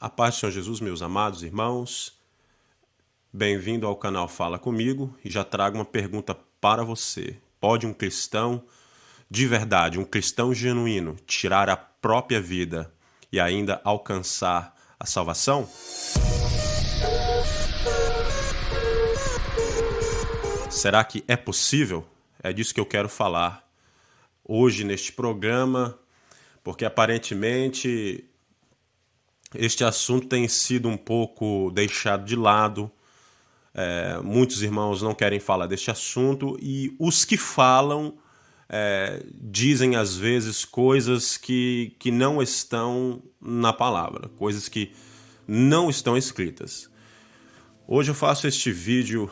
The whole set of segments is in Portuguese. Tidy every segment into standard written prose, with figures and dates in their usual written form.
A paz do Senhor Jesus, meus amados irmãos, bem-vindo ao canal Fala Comigo e já trago uma pergunta para você. Pode um cristão de verdade, um cristão genuíno, tirar a própria vida e ainda alcançar a salvação? Será que é possível? É disso que eu quero falar hoje neste programa, porque aparentemente este assunto tem sido um pouco deixado de lado. Muitos irmãos não querem falar deste assunto e os que falam dizem às vezes coisas que não estão na palavra, coisas que não estão escritas. Hoje eu faço este vídeo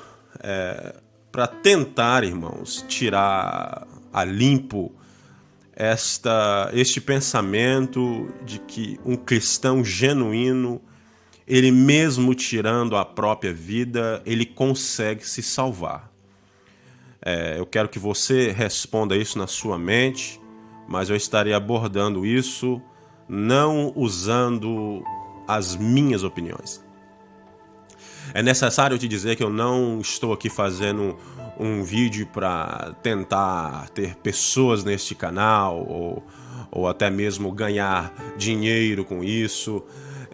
para tentar, irmãos, tirar a limpo este pensamento de que um cristão genuíno, ele mesmo tirando a própria vida, ele consegue se salvar. Eu quero que você responda isso na sua mente, mas eu estarei abordando isso não usando as minhas opiniões. É necessário te dizer que eu não estou aqui fazendo um vídeo para tentar ter pessoas neste canal ou até mesmo ganhar dinheiro com isso.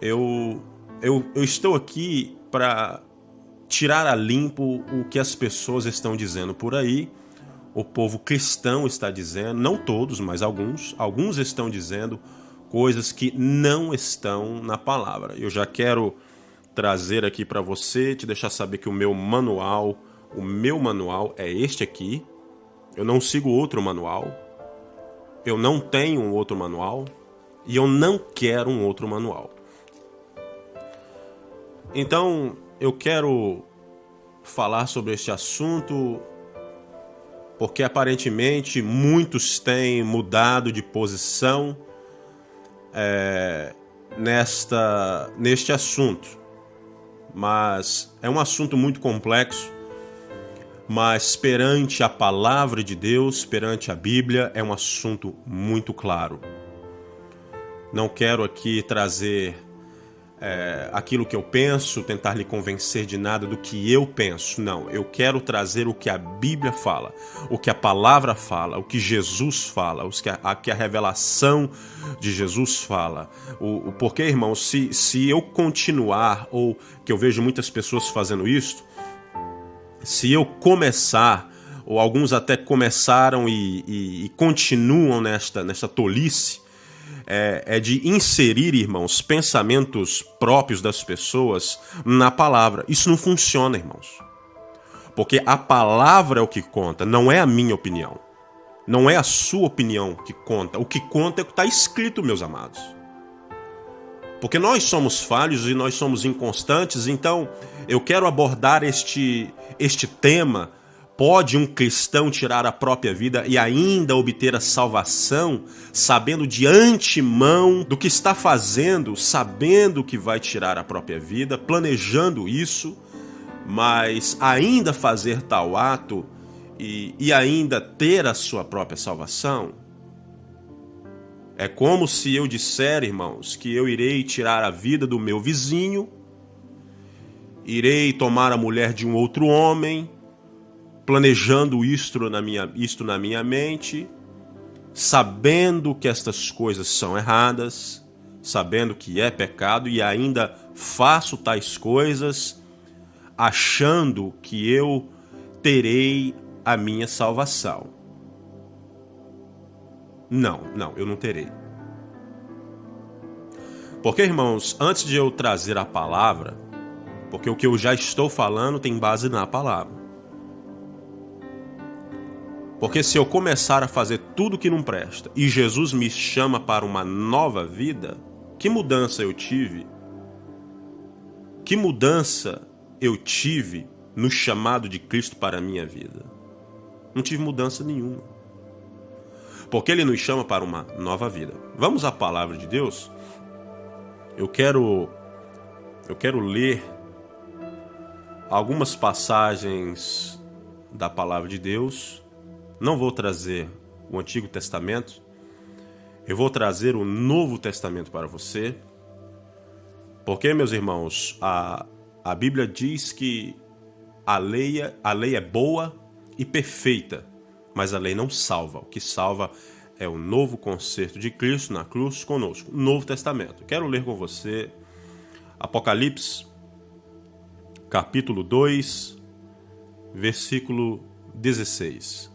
Eu estou aqui para tirar a limpo o que as pessoas estão dizendo por aí. O povo cristão está dizendo, não todos, mas alguns estão dizendo coisas que não estão na palavra. Eu já quero trazer aqui para você, te deixar saber que o meu manual é este aqui. Eu não sigo outro manual. Eu não tenho um outro manual e eu não quero um outro manual. Então, eu quero falar sobre este assunto porque aparentemente muitos têm mudado de posição neste assunto. Mas é um assunto muito complexo, mas perante a palavra de Deus, perante a Bíblia, é um assunto muito claro. Não quero aqui trazer aquilo que eu penso, tentar lhe convencer de nada do que eu penso. Não, eu quero trazer o que a Bíblia fala, o que a palavra fala, o que Jesus fala, o que a revelação de Jesus fala. Porque, irmãos, se eu continuar, ou que eu vejo muitas pessoas fazendo isso, se eu começar, ou alguns até começaram e continuam nesta tolice, de inserir, irmãos, pensamentos próprios das pessoas na palavra. Isso não funciona, irmãos. Porque a palavra é o que conta, não é a minha opinião. Não é a sua opinião que conta. O que conta é o que está escrito, meus amados. Porque nós somos falhos e nós somos inconstantes, então eu quero abordar este tema. Pode um cristão tirar a própria vida e ainda obter a salvação, sabendo de antemão do que está fazendo, sabendo que vai tirar a própria vida, planejando isso, mas ainda fazer tal ato e ainda ter a sua própria salvação? É como se eu disser, irmãos, que eu irei tirar a vida do meu vizinho, irei tomar a mulher de um outro homem, planejando isto na minha mente, sabendo que estas coisas são erradas, sabendo que é pecado e ainda faço tais coisas, achando que eu terei a minha salvação. Não, eu não terei. Porque, irmãos, antes de eu trazer a palavra, porque o que eu já estou falando tem base na palavra. Porque se eu começar a fazer tudo que não presta e Jesus me chama para uma nova vida, que mudança eu tive? Que mudança eu tive no chamado de Cristo para a minha vida? Não tive mudança nenhuma. Porque Ele nos chama para uma nova vida. Vamos à palavra de Deus? Eu quero ler algumas passagens da palavra de Deus. Não vou trazer o Antigo Testamento, eu vou trazer o Novo Testamento para você, Porque, meus irmãos, a Bíblia diz que a lei é boa e perfeita, mas a lei não salva. O que salva é o novo concerto de Cristo na cruz conosco, o Novo Testamento. Quero ler com você Apocalipse, capítulo 2, versículo 16.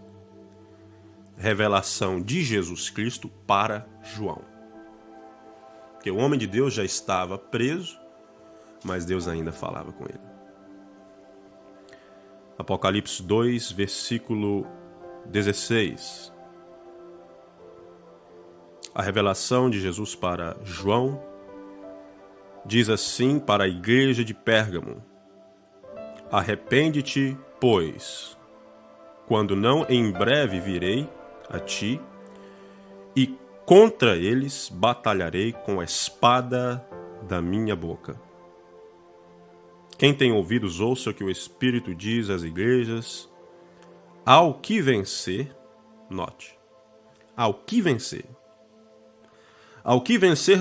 Revelação de Jesus Cristo para João. Porque o homem de Deus já estava preso, mas Deus ainda falava com ele. Apocalipse 2, versículo 16. A revelação de Jesus para João diz assim para a igreja de Pérgamo: arrepende-te, pois, quando não em breve virei a ti, e contra eles batalharei com a espada da minha boca. Quem tem ouvidos, ouça o que o Espírito diz às igrejas. Ao que vencer, note, ao que vencer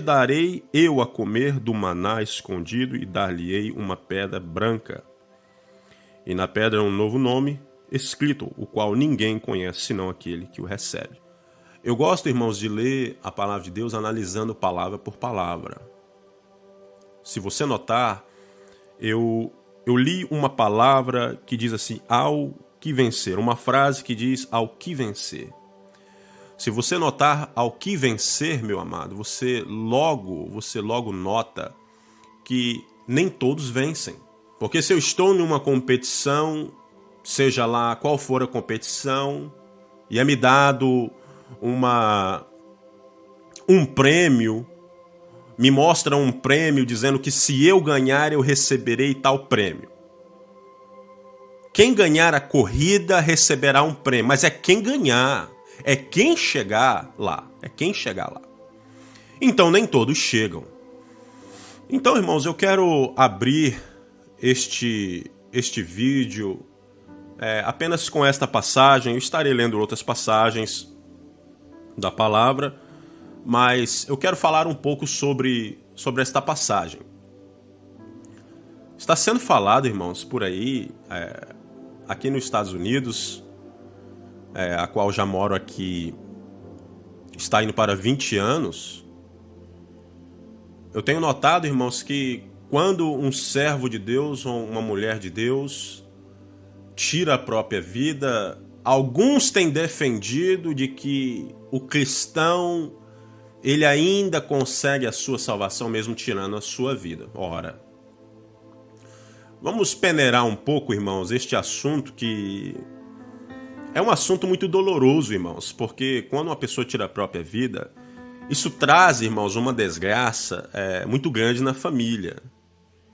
darei eu a comer do maná escondido e dar-lhe-ei uma pedra branca. E na pedra um novo nome escrito, o qual ninguém conhece senão aquele que o recebe. Eu gosto, irmãos, de ler a palavra de Deus analisando palavra por palavra. Se você notar, eu li uma palavra que diz assim, ao que vencer. Uma frase que diz, ao que vencer. Se você notar, ao que vencer, meu amado, você logo nota que nem todos vencem. Porque se eu estou numa competição, seja lá qual for a competição, e é me dado um prêmio, me mostra um prêmio dizendo que se eu ganhar eu receberei tal prêmio. Quem ganhar a corrida receberá um prêmio, mas é quem ganhar, é quem chegar lá, Então nem todos chegam. Então, irmãos, eu quero abrir este vídeo apenas com esta passagem. Eu estarei lendo outras passagens da palavra, mas eu quero falar um pouco sobre esta passagem. Está sendo falado, irmãos, por aí, aqui nos Estados Unidos, a qual já moro aqui, está indo para 20 anos. Eu tenho notado, irmãos, que quando um servo de Deus ou uma mulher de Deus tira a própria vida, alguns têm defendido de que o cristão, ele ainda consegue a sua salvação mesmo tirando a sua vida. Ora, vamos peneirar um pouco, irmãos, este assunto que é um assunto muito doloroso, irmãos, porque quando uma pessoa tira a própria vida, isso traz, irmãos, uma desgraça muito grande na família.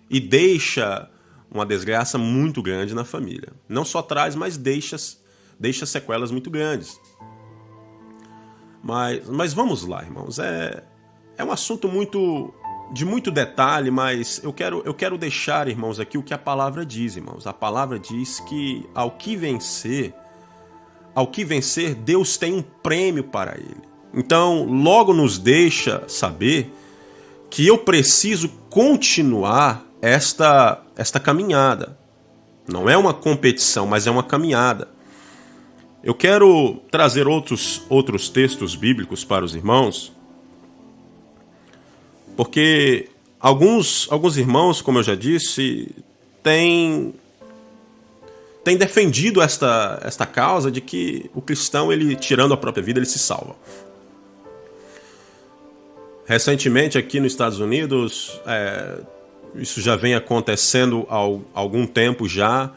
E deixa uma desgraça muito grande na família. Não só traz, mas deixa sequelas muito grandes. Mas vamos lá, irmãos. É um assunto de muito detalhe, mas eu quero deixar, irmãos, aqui o que a palavra diz, irmãos. A palavra diz que ao que vencer, Deus tem um prêmio para ele. Então, logo nos deixa saber que eu preciso continuar esta caminhada. Não é uma competição, mas é uma caminhada. Eu quero trazer outros textos bíblicos para os irmãos, porque alguns irmãos, como eu já disse, têm defendido esta causa de que o cristão, ele tirando a própria vida, ele se salva. Recentemente, aqui nos Estados Unidos, isso já vem acontecendo há algum tempo já,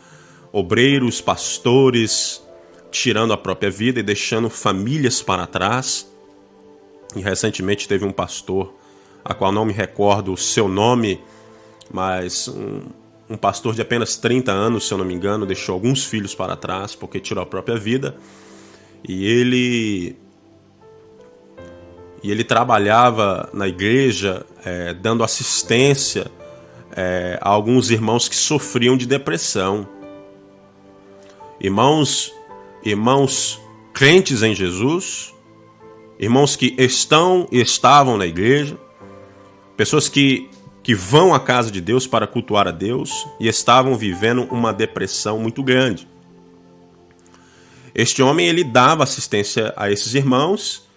obreiros, pastores tirando a própria vida e deixando famílias para trás. E recentemente teve um pastor, a qual não me recordo o seu nome, mas um pastor de apenas 30 anos, se eu não me engano, deixou alguns filhos para trás porque tirou a própria vida. E ele trabalhava na igreja dando assistência a alguns irmãos que sofriam de depressão. Irmãos crentes em Jesus, irmãos que estavam na igreja, pessoas que que vão à casa de Deus para cultuar a Deus e estavam vivendo uma depressão muito grande. Este homem, ele dava assistência a esses irmãos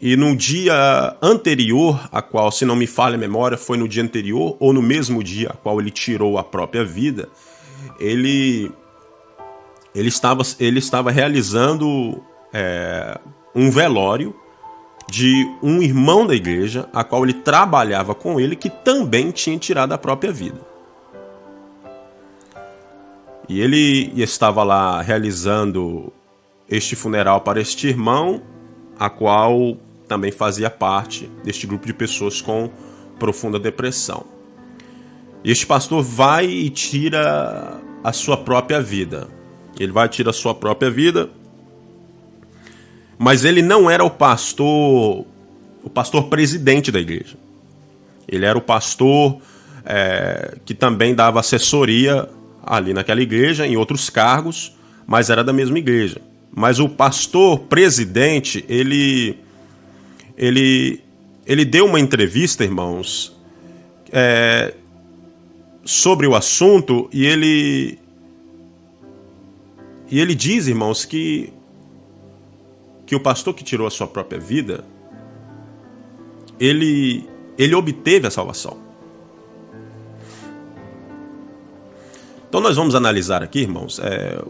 e no dia anterior, a qual, se não me falha a memória, foi no dia anterior ou no mesmo dia a qual ele tirou a própria vida, ele estava realizando um velório de um irmão da igreja, a qual ele trabalhava com ele, que também tinha tirado a própria vida. E ele estava lá realizando este funeral para este irmão, a qual também fazia parte deste grupo de pessoas com profunda depressão. E este pastor vai e tira a sua própria vida. Ele vai tirar a sua própria vida, mas ele não era o pastor presidente da igreja. Ele era o pastor que também dava assessoria ali naquela igreja, em outros cargos, mas era da mesma igreja. Mas o pastor presidente, ele deu uma entrevista, irmãos, sobre o assunto, e ele diz, irmãos, que o pastor que tirou a sua própria vida, ele obteve a salvação. Então nós vamos analisar aqui, irmãos.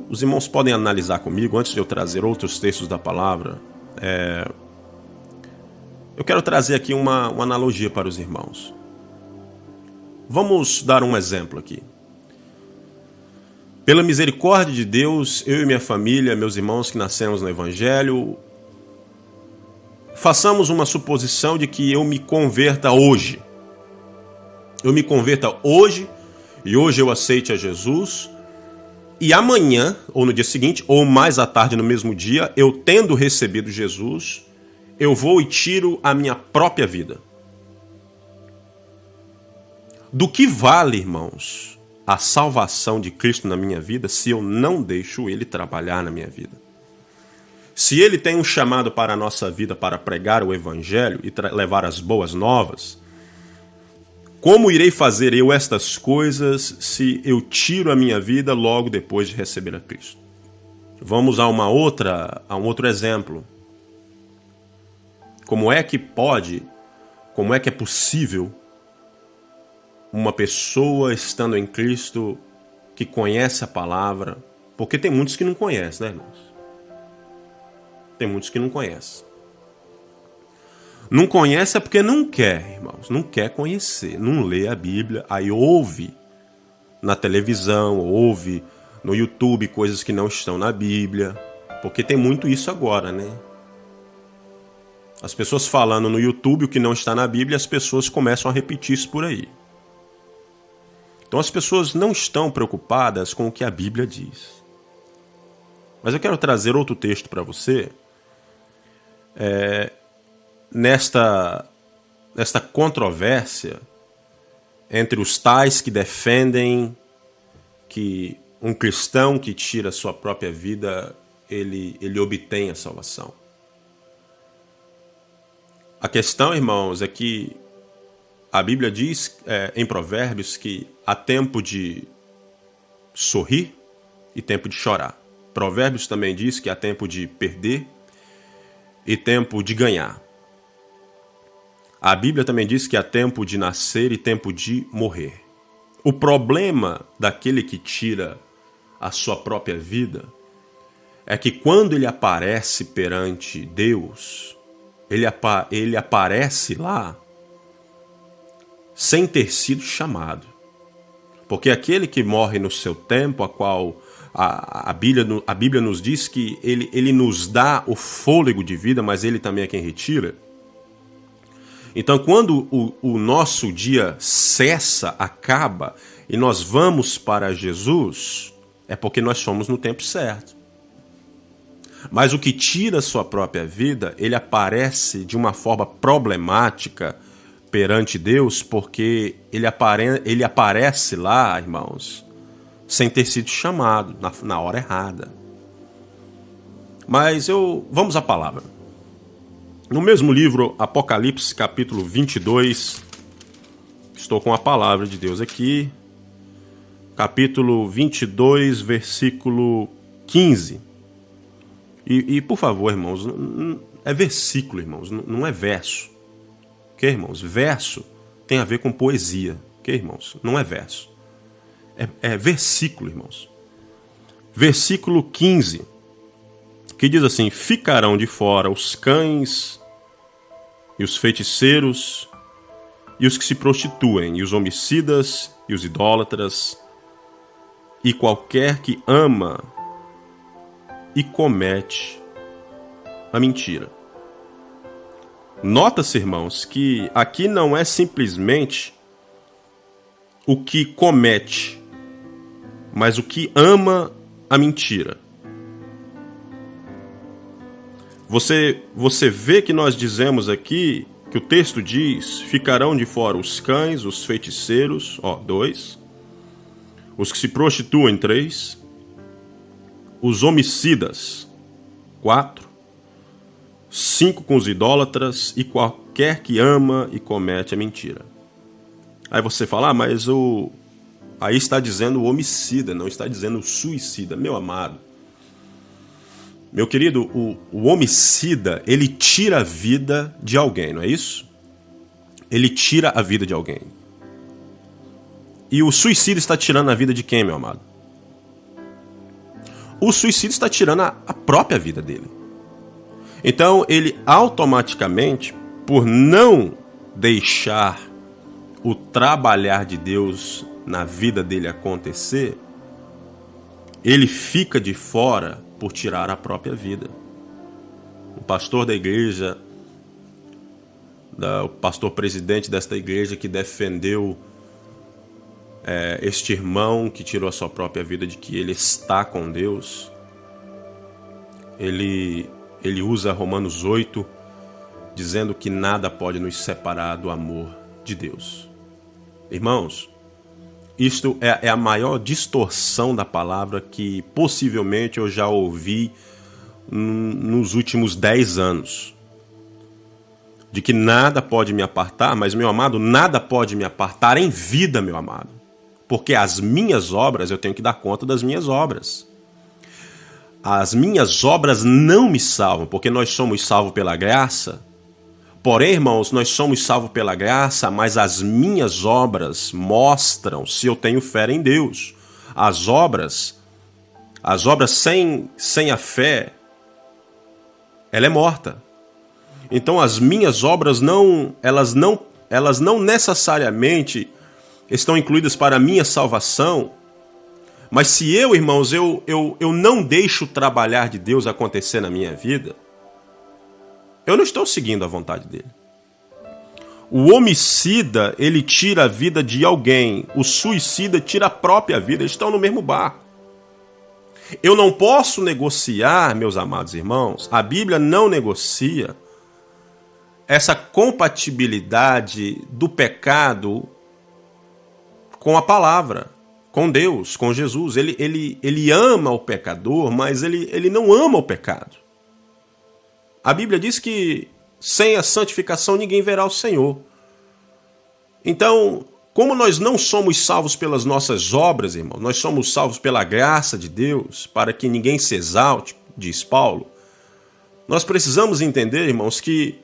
Os irmãos podem analisar comigo, antes de eu trazer outros textos da palavra. Eu quero trazer aqui uma analogia para os irmãos. Vamos dar um exemplo aqui. Pela misericórdia de Deus, eu e minha família, meus irmãos que nascemos no Evangelho, façamos uma suposição de que eu me converta hoje. Eu me converta hoje, e hoje eu aceite a Jesus, e amanhã, ou no dia seguinte, ou mais à tarde no mesmo dia, eu tendo recebido Jesus, eu vou e tiro a minha própria vida. Do que vale, irmãos, a salvação de Cristo na minha vida se eu não deixo Ele trabalhar na minha vida? Se Ele tem um chamado para a nossa vida para pregar o Evangelho e levar as boas novas, como irei fazer eu estas coisas se eu tiro a minha vida logo depois de receber a Cristo? Vamos a um outro exemplo. Como é que é possível uma pessoa estando em Cristo, que conhece a palavra, porque tem muitos que não conhecem, né, irmãos? Tem muitos que não conhecem. Não conhece é porque não quer, irmãos. Não quer conhecer, não lê a Bíblia, aí ouve na televisão, ouve no YouTube coisas que não estão na Bíblia, porque tem muito isso agora, né? As pessoas falando no YouTube o que não está na Bíblia, as pessoas começam a repetir isso por aí. Então as pessoas não estão preocupadas com o que a Bíblia diz. Mas eu quero trazer outro texto para você, nesta controvérsia entre os tais que defendem que um cristão que tira a sua própria vida, ele obtém a salvação. A questão, irmãos, é que a Bíblia diz em Provérbios que há tempo de sorrir e tempo de chorar. Provérbios também diz que há tempo de perder e tempo de ganhar. A Bíblia também diz que há tempo de nascer e tempo de morrer. O problema daquele que tira a sua própria vida é que quando ele aparece perante Deus, ele aparece lá sem ter sido chamado. Porque aquele que morre no seu tempo, a qual a Bíblia nos diz que ele nos dá o fôlego de vida, mas ele também é quem retira. Então, quando o nosso dia cessa, acaba, e nós vamos para Jesus, é porque nós somos no tempo certo. Mas o que tira a sua própria vida, ele aparece de uma forma problemática perante Deus, porque ele aparece lá, irmãos, sem ter sido chamado, na hora errada. Mas vamos à palavra. No mesmo livro, Apocalipse, capítulo 22, Estou com a palavra de Deus aqui, capítulo 22, versículo 15. E por favor, irmãos, é versículo, irmãos, não é verso. Ok, irmãos? Verso tem a ver com poesia. Ok, irmãos? Não é verso. É versículo, irmãos. Versículo 15, que diz assim: ficarão de fora os cães e os feiticeiros e os que se prostituem, e os homicidas e os idólatras, e qualquer que ama e comete a mentira. Nota-se, irmãos, que aqui não é simplesmente o que comete, mas o que ama a mentira. Você vê que nós dizemos aqui, que o texto diz: ficarão de fora os cães, os feiticeiros, 2, os que se prostituem, 3, os homicidas, 4, 5 com os idólatras e qualquer que ama e comete a mentira. Aí você fala, mas aí está dizendo o homicida, não está dizendo o suicida. Meu amado, meu querido, o homicida, ele tira a vida de alguém, não é isso? Ele tira a vida de alguém. E o suicida está tirando a vida de quem, meu amado? O suicida está tirando a própria vida dele. Então, ele automaticamente, por não deixar o trabalhar de Deus na vida dele acontecer, ele fica de fora por tirar a própria vida. O pastor da igreja, o pastor presidente desta igreja que defendeu este irmão que tirou a sua própria vida, de que ele está com Deus, ele usa Romanos 8, dizendo que nada pode nos separar do amor de Deus. Irmãos, isto é a maior distorção da palavra que possivelmente eu já ouvi nos últimos 10 anos. De que nada pode me apartar, mas, meu amado, nada pode me apartar em vida, meu amado. Porque as minhas obras, eu tenho que dar conta das minhas obras. As minhas obras não me salvam, porque nós somos salvos pela graça. Porém, irmãos, nós somos salvos pela graça, mas as minhas obras mostram se eu tenho fé em Deus. As obras sem a fé, ela é morta. Então, as minhas obras elas não necessariamente estão incluídas para a minha salvação. Mas se eu, irmãos, eu não deixo o trabalhar de Deus acontecer na minha vida, eu não estou seguindo a vontade dele. O homicida, ele tira a vida de alguém. O suicida tira a própria vida. Eles estão no mesmo barco. Eu não posso negociar, meus amados irmãos. A Bíblia não negocia essa compatibilidade do pecado com a palavra, com Deus, com Jesus. Ele ama o pecador, mas ele não ama o pecado. A Bíblia diz que sem a santificação ninguém verá o Senhor. Então, como nós não somos salvos pelas nossas obras, irmãos, nós somos salvos pela graça de Deus, para que ninguém se exalte, diz Paulo, nós precisamos entender, irmãos, que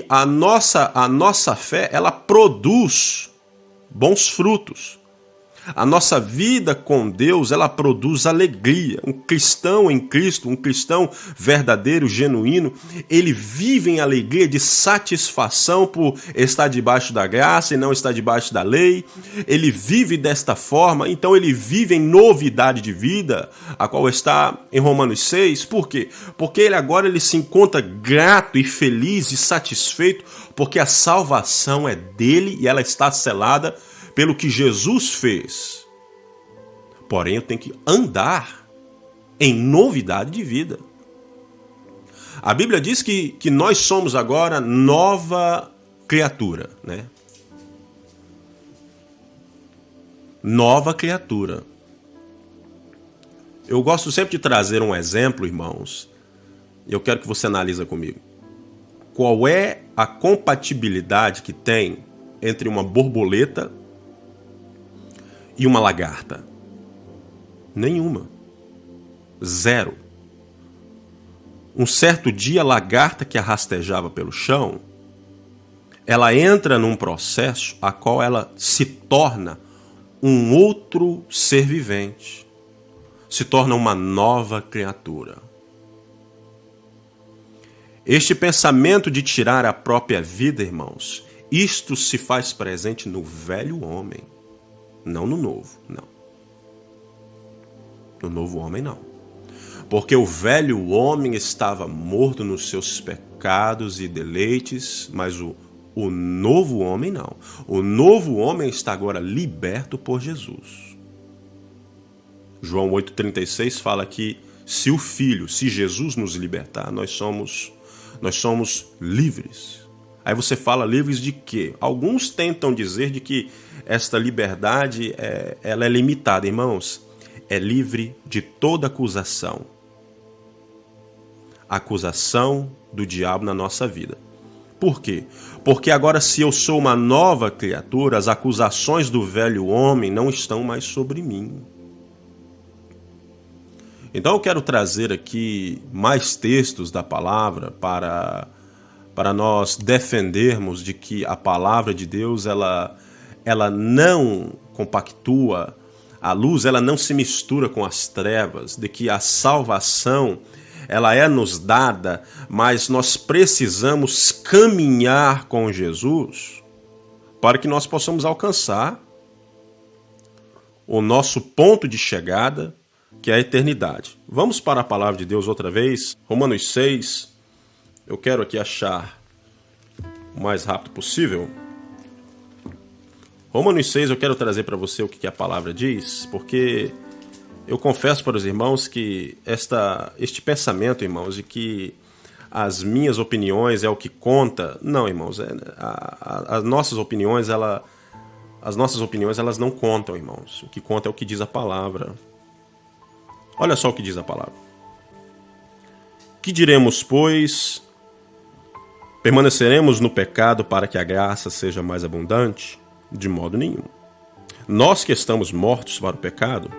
a nossa fé, ela produz bons frutos. A nossa vida com Deus, ela produz alegria. Um cristão em Cristo, um cristão verdadeiro, genuíno, ele vive em alegria de satisfação por estar debaixo da graça e não estar debaixo da lei. Ele vive desta forma, então ele vive em novidade de vida, a qual está em Romanos 6. Por quê? Porque ele se encontra grato e feliz e satisfeito, porque a salvação é dele e ela está selada pelo que Jesus fez. Porém, eu tenho que andar em novidade de vida. A Bíblia diz que nós somos agora nova criatura, né? Nova criatura. Eu gosto sempre de trazer um exemplo, irmãos, e eu quero que você analise comigo. Qual é a compatibilidade que tem entre uma borboleta e uma lagarta? Nenhuma. Zero. Um certo dia, a lagarta que arrastejava pelo chão, ela entra num processo a qual ela se torna um outro ser vivente. Se torna uma nova criatura. Este pensamento de tirar a própria vida, irmãos, isto se faz presente no velho homem, não no novo, não. No novo homem, não. Porque o velho homem estava morto nos seus pecados e deleites, mas o novo homem não. O novo homem está agora liberto por Jesus. João 8,36 fala que se Jesus nos libertar, nós somos livres. Aí você fala livres de quê? Alguns tentam dizer de que esta liberdade ela é limitada. Irmãos, é livre de toda acusação. Acusação do diabo na nossa vida. Por quê? Porque agora, se eu sou uma nova criatura, as acusações do velho homem não estão mais sobre mim. Então eu quero trazer aqui mais textos da palavra para nós defendermos de que a palavra de Deus ela não compactua a luz, ela não se mistura com as trevas, de que a salvação ela é nos dada, mas nós precisamos caminhar com Jesus para que nós possamos alcançar o nosso ponto de chegada, que é a eternidade. Vamos para a palavra de Deus outra vez, Romanos 6. Eu quero aqui achar o mais rápido possível. Romanos 6, eu quero trazer para você o que a palavra diz, porque eu confesso para os irmãos que este pensamento, irmãos, de que as minhas opiniões é o que conta, não, irmãos, as nossas opiniões, elas não contam, irmãos. O que conta é o que diz a palavra. Olha só o que diz a palavra. Que diremos, pois? Permaneceremos no pecado para que a graça seja mais abundante? De modo nenhum. Nós que estamos mortos para o pecado,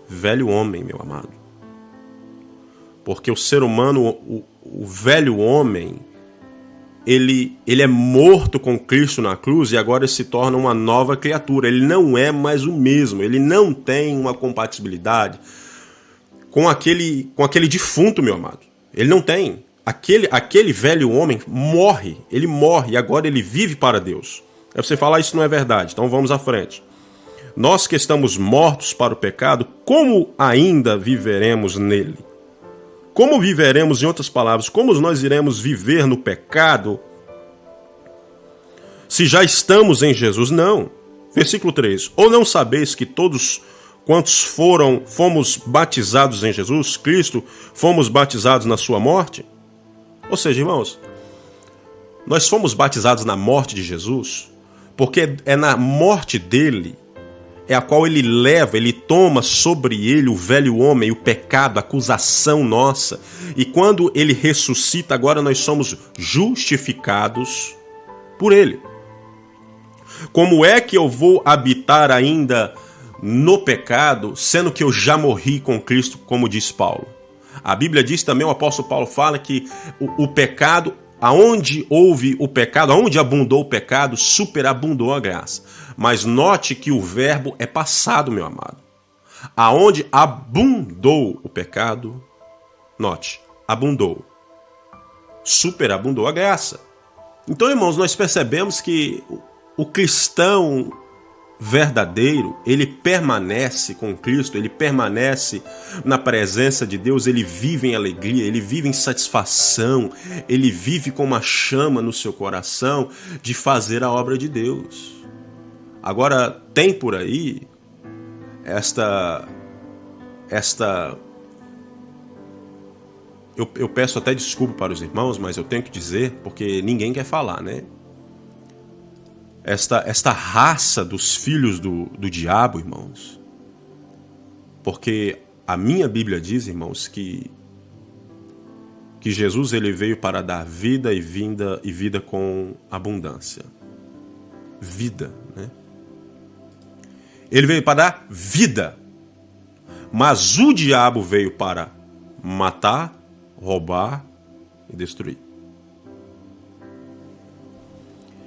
velho homem, meu amado. Porque o ser humano, o velho homem, ele é morto com Cristo na cruz e agora se torna uma nova criatura. Ele não é mais o mesmo. Ele não tem uma compatibilidade com aquele defunto, meu amado. Ele não tem. Aquele velho homem morre. Ele morre e agora ele vive para Deus. Aí você fala, isso não é verdade. Então vamos à frente. Nós que estamos mortos para o pecado, como ainda viveremos nele? Como viveremos, em outras palavras, como nós iremos viver no pecado se já estamos em Jesus? Não. Versículo 3. Ou não sabeis que todos quantos fomos batizados em Jesus Cristo, fomos batizados na sua morte? Ou seja, irmãos, nós fomos batizados na morte de Jesus, porque é na morte dele é a qual ele leva, ele toma sobre ele o velho homem, o pecado, a acusação nossa. E quando ele ressuscita, agora nós somos justificados por ele. Como é que eu vou habitar ainda no pecado, sendo que eu já morri com Cristo, como diz Paulo? A Bíblia diz também, o apóstolo Paulo fala que o pecado, aonde houve o pecado, aonde abundou o pecado, superabundou a graça. Mas note que o verbo é passado, meu amado. Aonde abundou o pecado, note, abundou. Superabundou a graça. Então, irmãos, nós percebemos que o cristão verdadeiro, ele permanece com Cristo, ele permanece na presença de Deus, ele vive em alegria, ele vive em satisfação, ele vive com uma chama no seu coração de fazer a obra de Deus. Agora, tem por aí eu peço até desculpa para os irmãos, mas eu tenho que dizer, porque ninguém quer falar, né? Esta raça dos filhos do diabo, irmãos. Porque a minha Bíblia diz, irmãos, que Jesus ele veio para dar vida e vida com abundância. vida, né? Ele veio para dar vida. Mas o diabo veio para matar, roubar e destruir.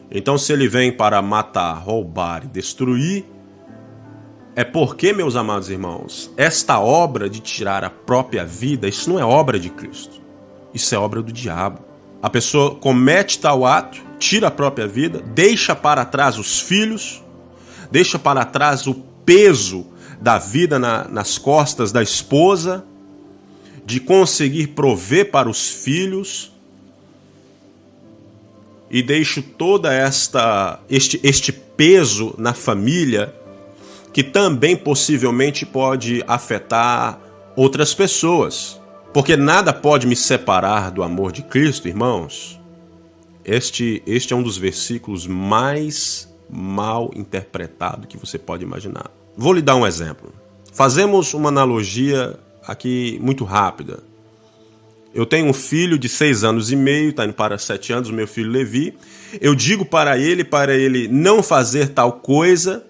Então, se ele vem para matar, roubar e destruir, é porque, meus amados irmãos, esta obra de tirar a própria vida, isso não é obra de Cristo. Isso é obra do diabo. A pessoa comete tal ato, tira a própria vida, deixa para trás os filhos, deixa para trás o peso da vida nas costas da esposa, de conseguir prover para os filhos, e deixo toda este peso na família, que também possivelmente pode afetar outras pessoas. Porque nada pode me separar do amor de Cristo, irmãos. Este é um dos versículos mais mal interpretados que você pode imaginar. Vou lhe dar um exemplo. Fazemos uma analogia aqui muito rápida. Eu tenho um filho de 6 anos e meio, está indo para 7 anos, o meu filho Levi. Eu digo para ele não fazer tal coisa,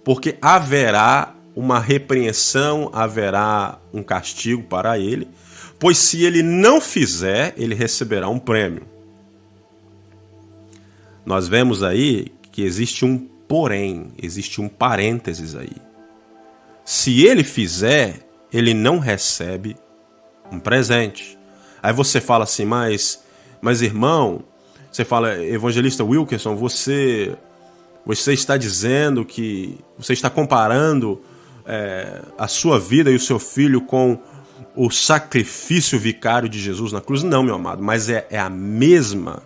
porque haverá uma repreensão, haverá um castigo para ele, pois se ele não fizer, ele receberá um prêmio. Nós vemos aí que existe um porém, existe um parênteses aí. Se ele fizer, ele não recebe um presente. Aí você fala assim, mas irmão, você fala, evangelista Wilkerson, você está dizendo que, você está comparando a sua vida e o seu filho com o sacrifício vicário de Jesus na cruz? Não, meu amado, mas é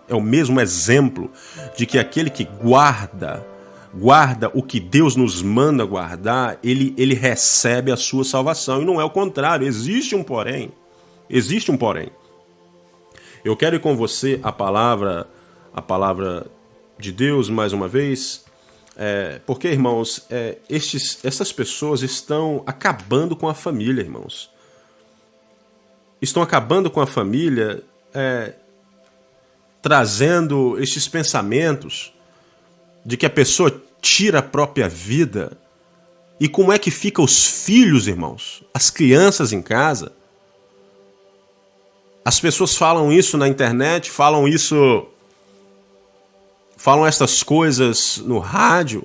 o mesmo exemplo de que aquele que guarda o que Deus nos manda guardar, ele recebe a sua salvação. E não é o contrário, existe um porém. Existe um porém. Eu quero ir com você a palavra de Deus mais uma vez, porque, irmãos, essas pessoas estão acabando com a família, irmãos. Estão acabando com a família, trazendo estes pensamentos de que a pessoa tira a própria vida. E como é que ficam os filhos, irmãos? As crianças em casa? As pessoas falam isso na internet, falam essas coisas no rádio.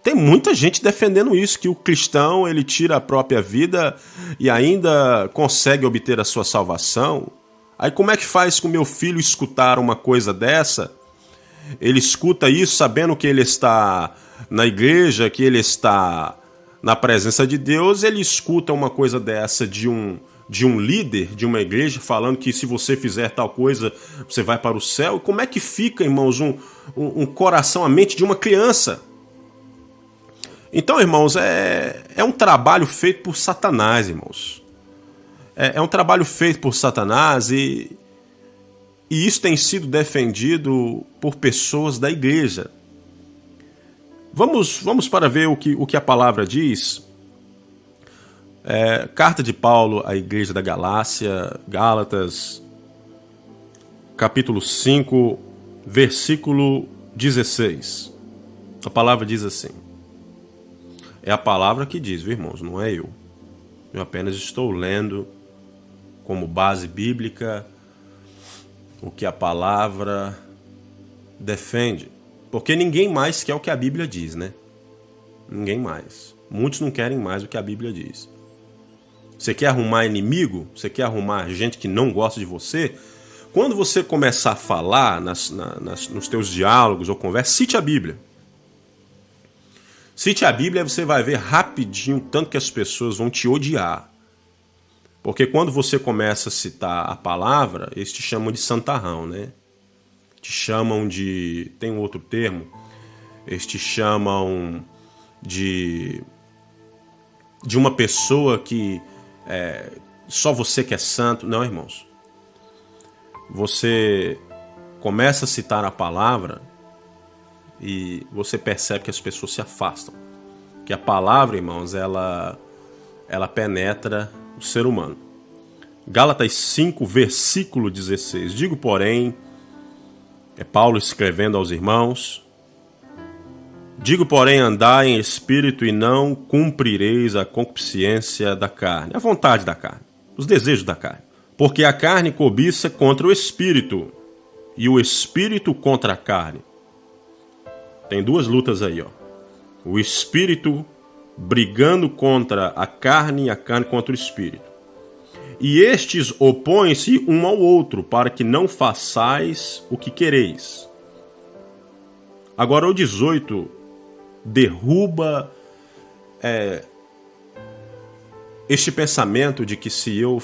Tem muita gente defendendo isso, que o cristão ele tira a própria vida e ainda consegue obter a sua salvação. Aí como é que faz com o meu filho escutar uma coisa dessa? Ele escuta isso sabendo que ele está na igreja, que ele está na presença de Deus, ele escuta uma coisa dessa de um líder de uma igreja falando que se você fizer tal coisa, você vai para o céu. Como é que fica, irmãos, um coração, a mente de uma criança? Então, irmãos, é um trabalho feito por Satanás, irmãos. É um trabalho feito por Satanás e isso tem sido defendido por pessoas da igreja. Vamos para ver o que a palavra diz. Carta de Paulo à igreja da Galácia, Gálatas, capítulo 5, versículo 16. A palavra diz assim. É a palavra que diz, viu, irmãos? Não é eu. Eu apenas estou lendo como base bíblica o que a palavra defende. Porque ninguém mais quer o que a Bíblia diz, né? Ninguém mais. Muitos não querem mais o que a Bíblia diz. Você quer arrumar inimigo? Você quer arrumar gente que não gosta de você? Quando você começar a falar nos teus diálogos ou conversas, cite a Bíblia. Cite a Bíblia, você vai ver rapidinho tanto que as pessoas vão te odiar. Porque quando você começa a citar a palavra, eles te chamam de santarrão, né? Te chamam de... Tem um outro termo. Eles te chamam de uma pessoa que só você que é santo. Não, irmãos. Você começa a citar a palavra e você percebe que as pessoas se afastam. Que a palavra, irmãos, ela penetra o ser humano. Gálatas 5, versículo 16. Digo, porém, é Paulo escrevendo aos irmãos, Digo, porém, andai em espírito e não cumprireis a concupiscência da carne, a vontade da carne, os desejos da carne. Porque a carne cobiça contra o espírito e o espírito contra a carne. Tem duas lutas aí, ó. O espírito brigando contra a carne e a carne contra o espírito. E estes opõem-se um ao outro, para que não façais o que quereis. Agora o 18 derruba este pensamento de que se eu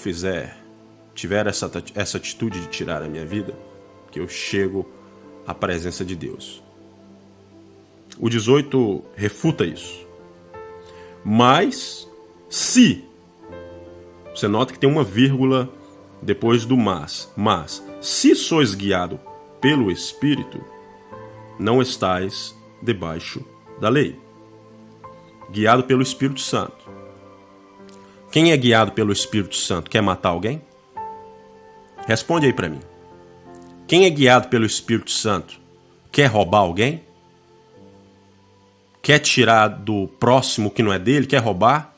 tiver essa atitude de tirar a minha vida, que eu chego à presença de Deus. O 18 refuta isso. Mas, se, você nota que tem uma vírgula depois do mas, se sois guiado pelo Espírito, não estais debaixo da lei. Guiado pelo Espírito Santo. Quem é guiado pelo Espírito Santo quer matar alguém? Responde aí para mim. Quem é guiado pelo Espírito Santo quer roubar alguém? Quer tirar do próximo que não é dele? Quer roubar?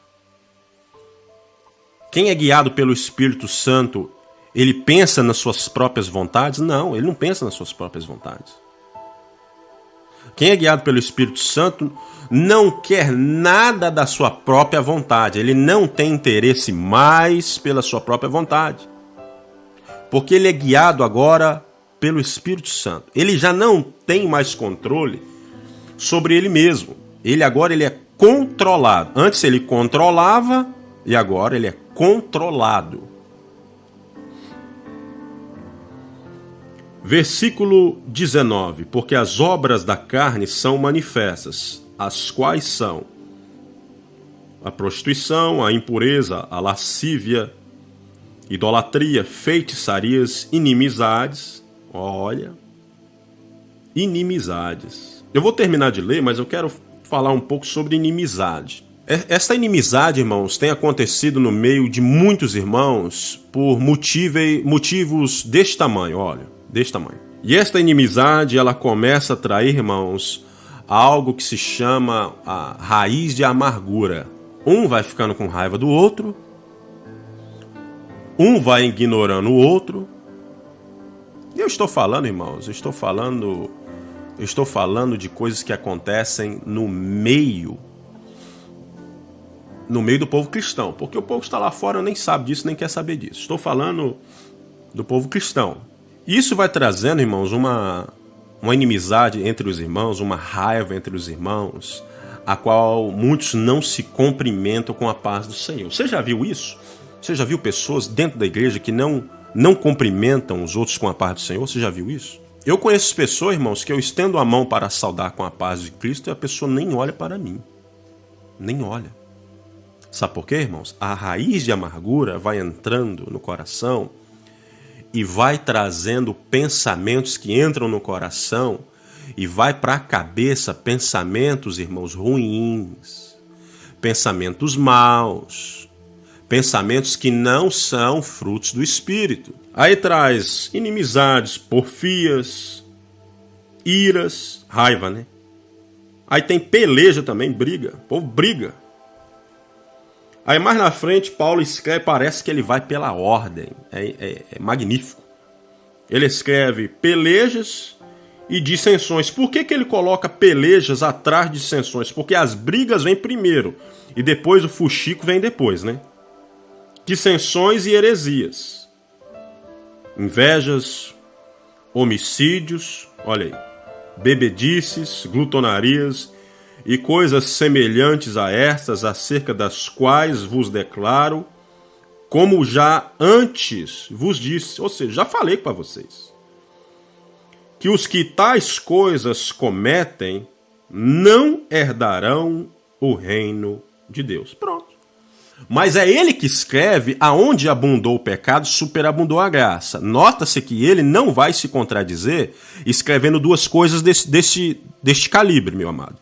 Quem é guiado pelo Espírito Santo, ele pensa nas suas próprias vontades? Não, ele não pensa nas suas próprias vontades. Quem é guiado pelo Espírito Santo não quer nada da sua própria vontade. Ele não tem interesse mais pela sua própria vontade. Porque ele é guiado agora pelo Espírito Santo. Ele já não tem mais controle sobre ele mesmo. Ele agora é controlado. Antes ele controlava e agora ele é controlado. Versículo 19. Porque as obras da carne são manifestas, as quais são a prostituição, a impureza, a lascívia, idolatria, feitiçarias, inimizades. Olha, inimizades. Eu vou terminar de ler, mas eu quero falar um pouco sobre inimizade. Esta inimizade, irmãos, tem acontecido no meio de muitos irmãos por motivos deste tamanho, olha, deste tamanho. E esta inimizade, ela começa a trair, irmãos, algo que se chama a raiz de amargura. Um vai ficando com raiva do outro, um vai ignorando o outro. E eu estou falando, irmãos, eu estou falando de coisas que acontecem no meio do povo cristão, porque o povo que está lá fora nem sabe disso, nem quer saber disso. Estou falando do povo cristão. Isso vai trazendo, irmãos, uma inimizade entre os irmãos, uma raiva entre os irmãos, a qual muitos não se cumprimentam com a paz do Senhor. Você já viu isso? Você já viu pessoas dentro da igreja que não cumprimentam os outros com a paz do Senhor? Você já viu isso? Eu conheço pessoas, irmãos, que eu estendo a mão para saudar com a paz de Cristo e a pessoa nem olha para mim. Nem olha. Sabe por quê, irmãos? A raiz de amargura vai entrando no coração e vai trazendo pensamentos que entram no coração e vai para a cabeça pensamentos, irmãos, ruins, pensamentos maus, pensamentos que não são frutos do Espírito. Aí traz inimizades, porfias, iras, raiva, né? Aí tem peleja também, briga, o povo briga. Aí mais na frente, Paulo escreve, parece que ele vai pela ordem, é magnífico. Ele escreve pelejas e dissensões. Por que ele coloca pelejas atrás de dissensões? Porque as brigas vêm primeiro e depois o fuxico vem depois, né? Dissensões e heresias, invejas, homicídios, olha aí, bebedices, glutonarias e coisas semelhantes a estas, acerca das quais vos declaro, como já antes vos disse, ou seja, já falei para vocês, que os que tais coisas cometem não herdarão o reino de Deus. Pronto. Mas é ele que escreve: aonde abundou o pecado, superabundou a graça. Nota-se que ele não vai se contradizer escrevendo duas coisas deste calibre, meu amado.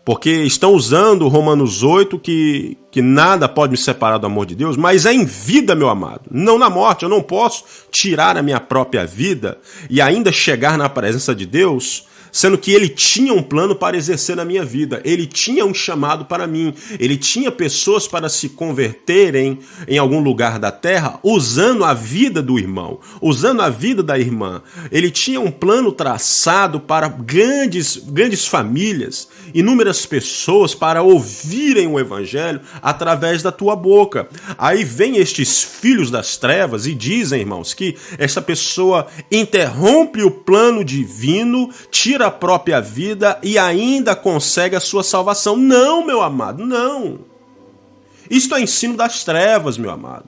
Porque estão usando Romanos 8, que nada pode me separar do amor de Deus, mas é em vida, meu amado, não na morte. Eu não posso tirar a minha própria vida e ainda chegar na presença de Deus sendo que ele tinha um plano para exercer na minha vida, ele tinha um chamado para mim, ele tinha pessoas para se converterem em algum lugar da terra usando a vida do irmão, usando a vida da irmã. Ele tinha um plano traçado para grandes famílias, inúmeras pessoas para ouvirem o evangelho através da tua boca. Aí vem estes filhos das trevas e dizem, irmãos, que essa pessoa interrompe o plano divino, tira a própria vida e ainda consegue a sua salvação. Não, meu amado, não. Isto é ensino das trevas, meu amado.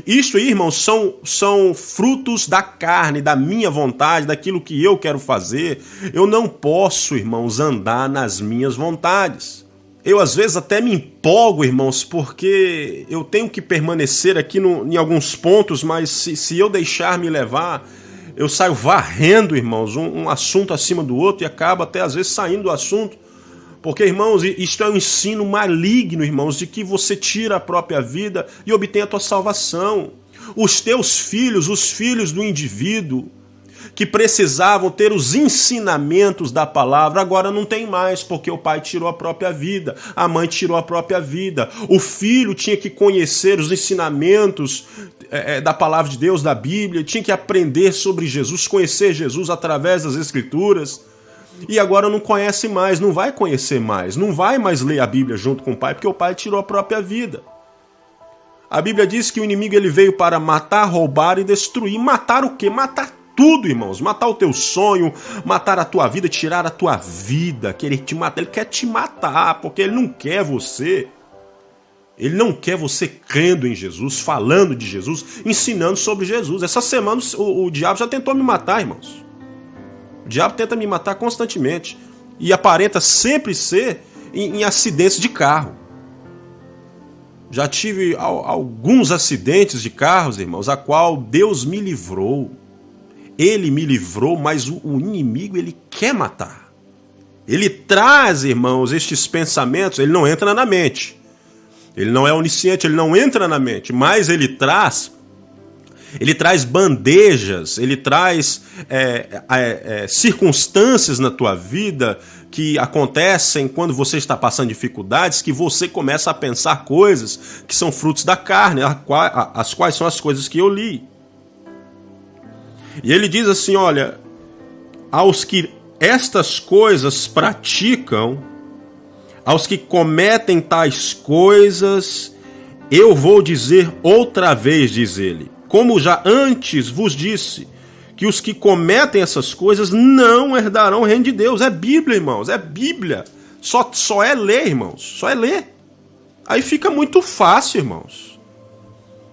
Isto aí, irmãos, são frutos da carne, da minha vontade, daquilo que eu quero fazer. Eu não posso, irmãos, andar nas minhas vontades. Eu, às vezes, até me empolgo, irmãos, porque eu tenho que permanecer aqui em alguns pontos, mas se eu deixar me levar, eu saio varrendo, irmãos, um assunto acima do outro e acabo até, às vezes, saindo do assunto. Porque, irmãos, isto é um ensino maligno, irmãos, de que você tira a própria vida e obtém a tua salvação. Os teus filhos, os filhos do indivíduo, que precisavam ter os ensinamentos da palavra, agora não tem mais, porque o pai tirou a própria vida, a mãe tirou a própria vida. O filho tinha que conhecer os ensinamentos da palavra de Deus, da Bíblia, tinha que aprender sobre Jesus, conhecer Jesus através das Escrituras. E agora não conhece mais, não vai conhecer mais, não vai mais ler a Bíblia junto com o pai, porque o pai tirou a própria vida. A Bíblia diz que o inimigo ele veio para matar, roubar e destruir. Matar o quê? Matar tudo, irmãos. Matar o teu sonho, matar a tua vida, tirar a tua vida, querer te matar. Ele quer te matar, porque ele não quer você. Ele não quer você crendo em Jesus, falando de Jesus, ensinando sobre Jesus. Essa semana o diabo já tentou me matar, irmãos. O diabo tenta me matar constantemente. E aparenta sempre ser em acidentes de carro. Já tive alguns acidentes de carros, irmãos, a qual Deus me livrou. Ele me livrou, mas o inimigo, ele quer matar. Ele traz, irmãos, estes pensamentos, ele não entra na mente. Ele não é onisciente, ele não entra na mente, mas ele traz bandejas, ele traz circunstâncias na tua vida que acontecem quando você está passando dificuldades, que você começa a pensar coisas que são frutos da carne, as quais são as coisas que eu li. E ele diz assim, olha, aos que estas coisas praticam, aos que cometem tais coisas, eu vou dizer outra vez, diz ele, como já antes vos disse, que os que cometem essas coisas não herdarão o reino de Deus. É Bíblia, irmãos, é Bíblia. Só é ler, irmãos, só é ler. Aí fica muito fácil, irmãos.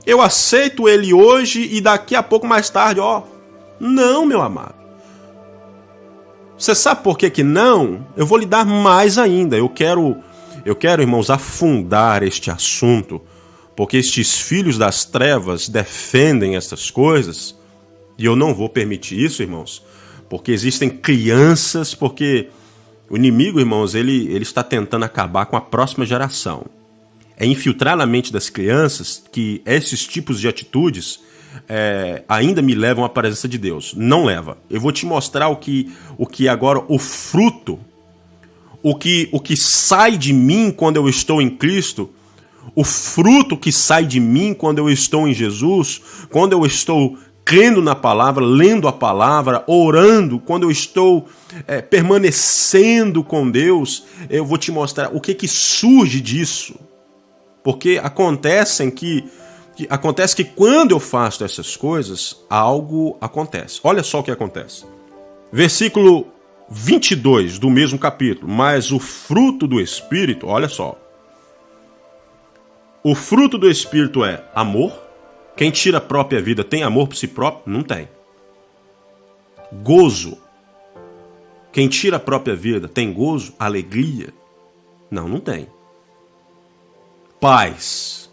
Eu aceito ele hoje e daqui a pouco mais tarde, não, meu amado. Você sabe por que não? Eu vou lhe dar mais ainda. Eu quero, irmãos, afundar este assunto, porque estes filhos das trevas defendem essas coisas, e eu não vou permitir isso, irmãos, porque existem crianças, porque o inimigo, irmãos, ele está tentando acabar com a próxima geração. É infiltrar na mente das crianças que esses tipos de atitudes ainda me levam à presença de Deus. Não leva. Eu vou te mostrar o que agora, o fruto, o que sai de mim quando eu estou em Cristo, o fruto que sai de mim quando eu estou em Jesus, quando eu estou crendo na palavra, lendo a palavra, orando, quando eu estou permanecendo com Deus, eu vou te mostrar o que surge disso. Porque acontece que quando eu faço essas coisas, algo acontece. Olha só o que acontece. Versículo 22 do mesmo capítulo. Mas o fruto do Espírito, olha só. O fruto do Espírito é amor. Quem tira a própria vida tem amor por si próprio? Não tem. Gozo. Quem tira a própria vida tem gozo, alegria? Não tem. Paz.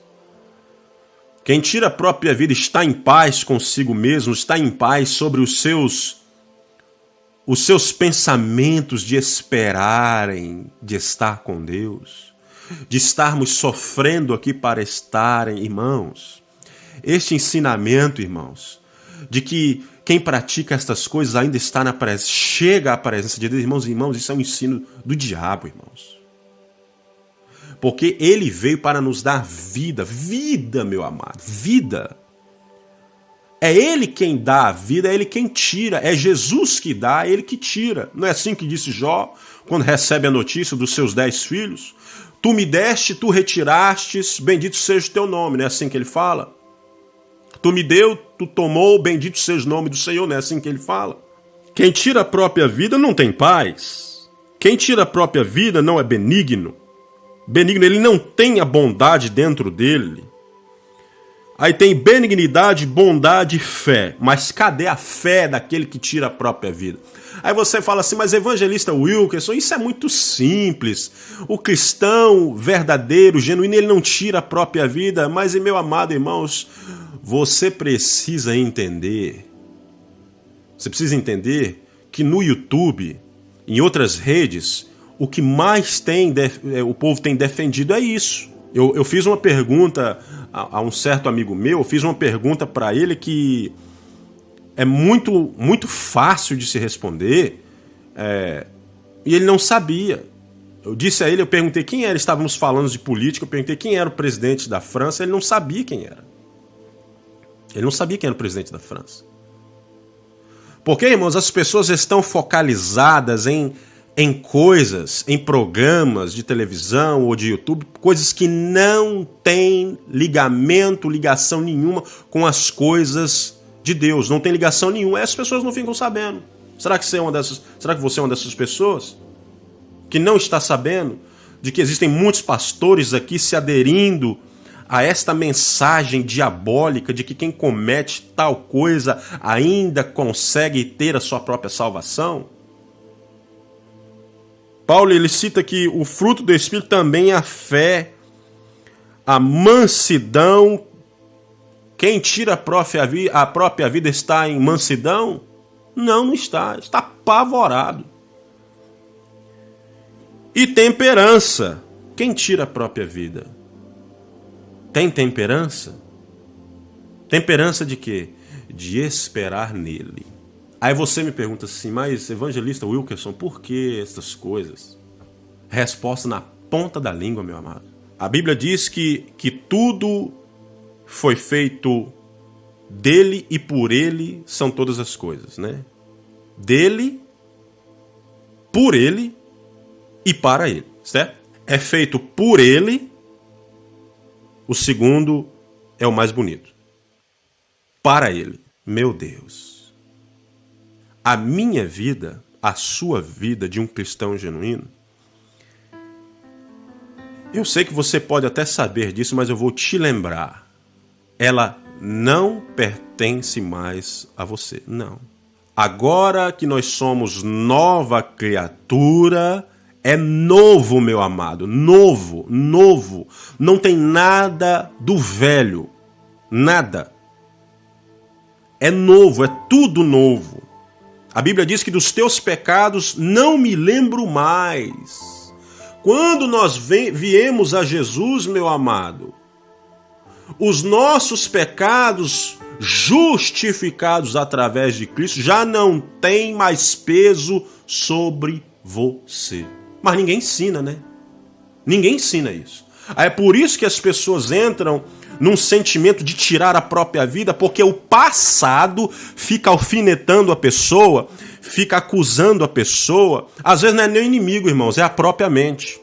Quem tira a própria vida está em paz consigo mesmo, está em paz sobre os seus pensamentos de esperarem, de estar com Deus, de estarmos sofrendo aqui para estarem, irmãos. Este ensinamento, irmãos, de que Quem pratica estas coisas ainda está na presença, chega à presença de Deus. Irmãos e irmãos, isso é um ensino do diabo, irmãos. Porque ele veio para nos dar vida, vida, meu amado, vida. É ele quem dá a vida, é ele quem tira, é Jesus que dá, é ele que tira. Não é assim que disse Jó, quando recebe a notícia dos seus 10 filhos? Tu me deste, tu retirastes, bendito seja o teu nome, não é assim que ele fala? Tu me deu, tu tomou, bendito seja o nome do Senhor, não é assim que ele fala? Quem tira a própria vida não tem paz. Quem tira a própria vida não é benigno. Benigno, ele não tem a bondade dentro dele. Aí tem benignidade, bondade e fé. Mas cadê a fé daquele que tira a própria vida? Aí você fala assim, mas evangelista Wilkerson, isso é muito simples. O cristão verdadeiro, genuíno, ele não tira a própria vida. Mas, meu amado irmãos, você precisa entender. Você precisa entender que no YouTube, em outras redes, o que mais o povo tem defendido é isso. Eu fiz uma pergunta a um certo amigo meu, eu fiz uma pergunta para ele que é muito, muito fácil de se responder, e ele não sabia. Eu disse a ele, eu perguntei quem era, estávamos falando de política, eu perguntei quem era o presidente da França, ele não sabia quem era. Ele não sabia quem era o presidente da França. Porque, irmãos, as pessoas estão focalizadas em coisas, em programas de televisão ou de YouTube, coisas que não têm ligação nenhuma com as coisas de Deus, não tem ligação nenhuma. As pessoas não ficam sabendo. Será que você é uma dessas pessoas que não está sabendo de que existem muitos pastores aqui se aderindo a esta mensagem diabólica de que quem comete tal coisa ainda consegue ter a sua própria salvação? Paulo ele cita que o fruto do Espírito também é a fé, a mansidão. Quem tira a própria vida está em mansidão? Não, não está. Está apavorado. E temperança. Quem tira a própria vida? Tem temperança? Temperança de quê? De esperar nele. Aí você me pergunta assim, mas evangelista Wilkerson, por que essas coisas? Resposta na ponta da língua, meu amado. A Bíblia diz que tudo foi feito dele e por ele são todas as coisas, né? Dele, por ele e para ele, certo? É feito por ele, o segundo é o mais bonito. Para ele, meu Deus. A minha vida, a sua vida de um cristão genuíno, eu sei que você pode até saber disso, mas eu vou te lembrar. Ela não pertence mais a você, não. Agora que nós somos nova criatura, é novo, meu amado, novo, novo. Não tem nada do velho, nada. É novo, é tudo novo. A Bíblia diz que dos teus pecados não me lembro mais. Quando nós viemos a Jesus, meu amado, os nossos pecados justificados através de Cristo já não têm mais peso sobre você. Mas ninguém ensina, né? Ninguém ensina isso. É por isso que as pessoas entram num sentimento de tirar a própria vida, porque o passado fica alfinetando a pessoa, fica acusando a pessoa. Às vezes não é nem o inimigo, irmãos, é a própria mente.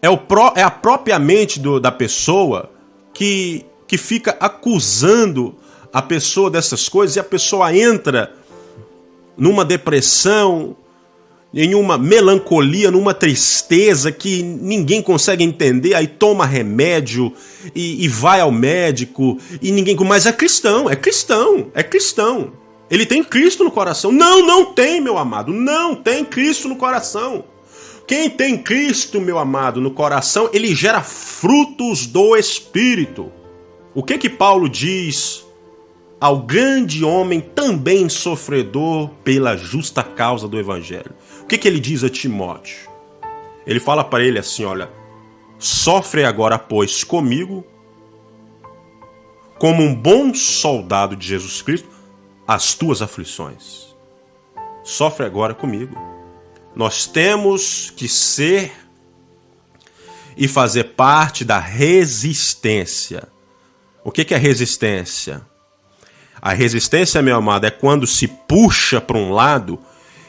É a própria mente da pessoa que fica acusando a pessoa dessas coisas, e a pessoa entra numa depressão, em uma melancolia, numa tristeza que ninguém consegue entender, aí toma remédio e vai ao médico, e ninguém... Mas é cristão. Ele tem Cristo no coração. Não tem, meu amado, não tem Cristo no coração. Quem tem Cristo, meu amado, no coração, ele gera frutos do Espírito. O que Paulo diz ao grande homem também sofredor pela justa causa do Evangelho? O que ele diz a Timóteo? Ele fala para ele assim, olha, sofre agora, pois, comigo como um bom soldado de Jesus Cristo, as tuas aflições. Sofre agora comigo. Nós temos que ser e fazer parte da resistência. O que é resistência? A resistência, meu amado, é quando se puxa para um lado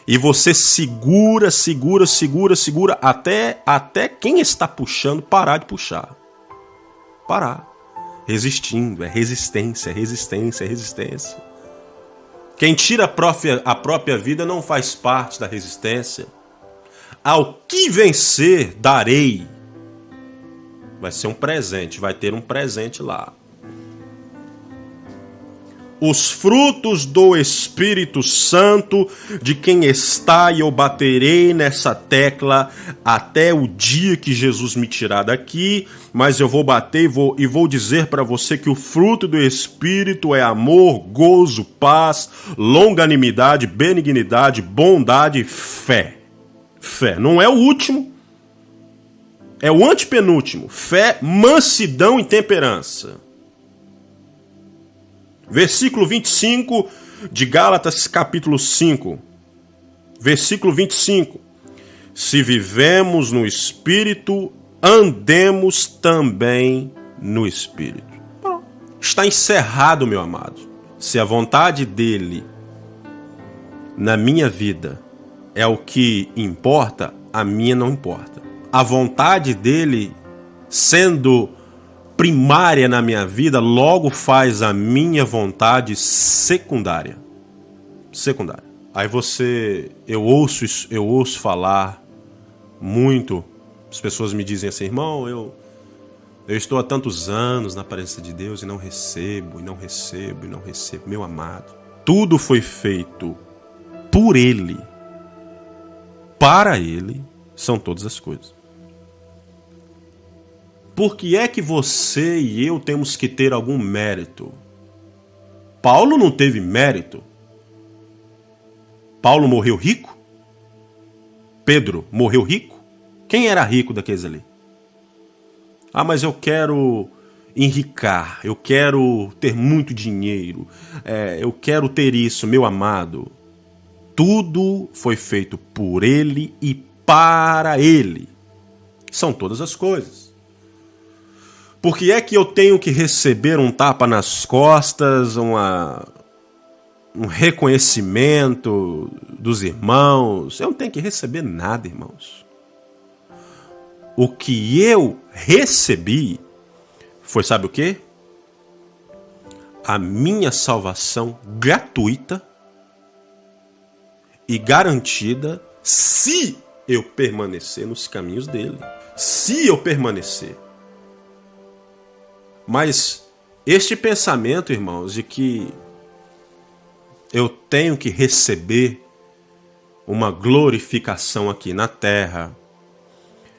e você segura até quem está puxando parar de puxar. Parar. Resistindo, é resistência. Quem tira a própria vida não faz parte da resistência. Ao que vencer, darei. Vai ser um presente, vai ter um presente lá. Os frutos do Espírito Santo de quem está, e eu baterei nessa tecla até o dia que Jesus me tirar daqui, mas eu vou bater e vou dizer para você que o fruto do Espírito é amor, gozo, paz, longanimidade, benignidade, bondade e fé. Fé não é o último, é o antepenúltimo. Fé, mansidão e temperança. Versículo 25 de Gálatas, capítulo 5. Versículo 25. Se vivemos no Espírito, andemos também no Espírito. Está encerrado, meu amado. Se a vontade dele na minha vida é o que importa, a minha não importa. A vontade dele sendo primária na minha vida, logo faz a minha vontade secundária. Secundária. Aí eu ouço falar muito, as pessoas me dizem assim, irmão, eu estou há tantos anos na presença de Deus e não recebo. Meu amado, tudo foi feito por Ele, para Ele, são todas as coisas. Por que é que você e eu temos que ter algum mérito? Paulo não teve mérito. Paulo morreu rico? Pedro morreu rico? Quem era rico daqueles ali? Ah, mas eu quero enricar, eu quero ter muito dinheiro, eu quero ter isso, meu amado. Tudo foi feito por Ele e para Ele. São todas as coisas. Por que é que eu tenho que receber um tapa nas costas, um reconhecimento dos irmãos? Eu não tenho que receber nada, irmãos. O que eu recebi foi, sabe o quê? A minha salvação gratuita e garantida se eu permanecer nos caminhos dele. Se eu permanecer. Mas este pensamento, irmãos, de que eu tenho que receber uma glorificação aqui na terra,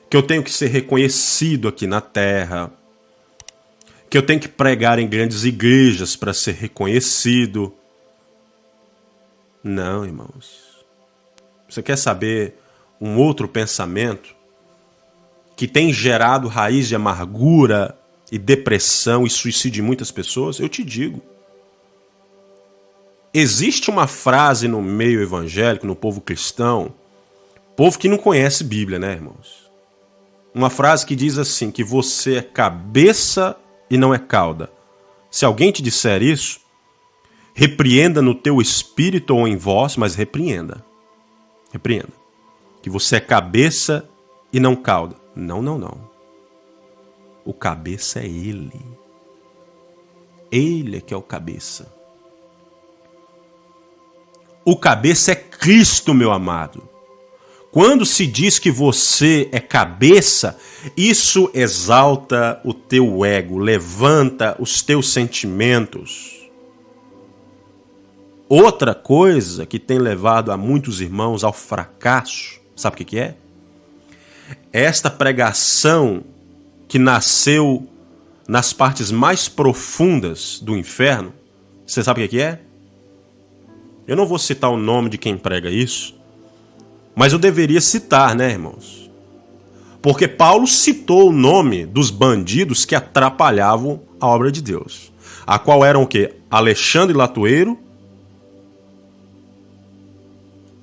que eu tenho que ser reconhecido aqui na terra, que eu tenho que pregar em grandes igrejas para ser reconhecido. Não, irmãos. Você quer saber um outro pensamento que tem gerado raiz de amargura e depressão e suicídio de muitas pessoas? Eu te digo. Existe uma frase no meio evangélico, no povo cristão, povo que não conhece Bíblia, né, irmãos? Uma frase que diz assim, que você é cabeça e não é cauda. Se alguém te disser isso, repreenda no teu espírito ou em voz, mas repreenda. Repreenda. Que você é cabeça e não cauda. Não. O cabeça é Ele. Ele é que é o cabeça. O cabeça é Cristo, meu amado. Quando se diz que você é cabeça, isso exalta o teu ego, levanta os teus sentimentos. Outra coisa que tem levado a muitos irmãos ao fracasso, sabe o que é? Esta pregação que nasceu nas partes mais profundas do inferno, você sabe o que é? Eu não vou citar o nome de quem prega isso, mas eu deveria citar, né, irmãos? Porque Paulo citou o nome dos bandidos que atrapalhavam a obra de Deus. a qual eram o quê? Alexandre Latueiro,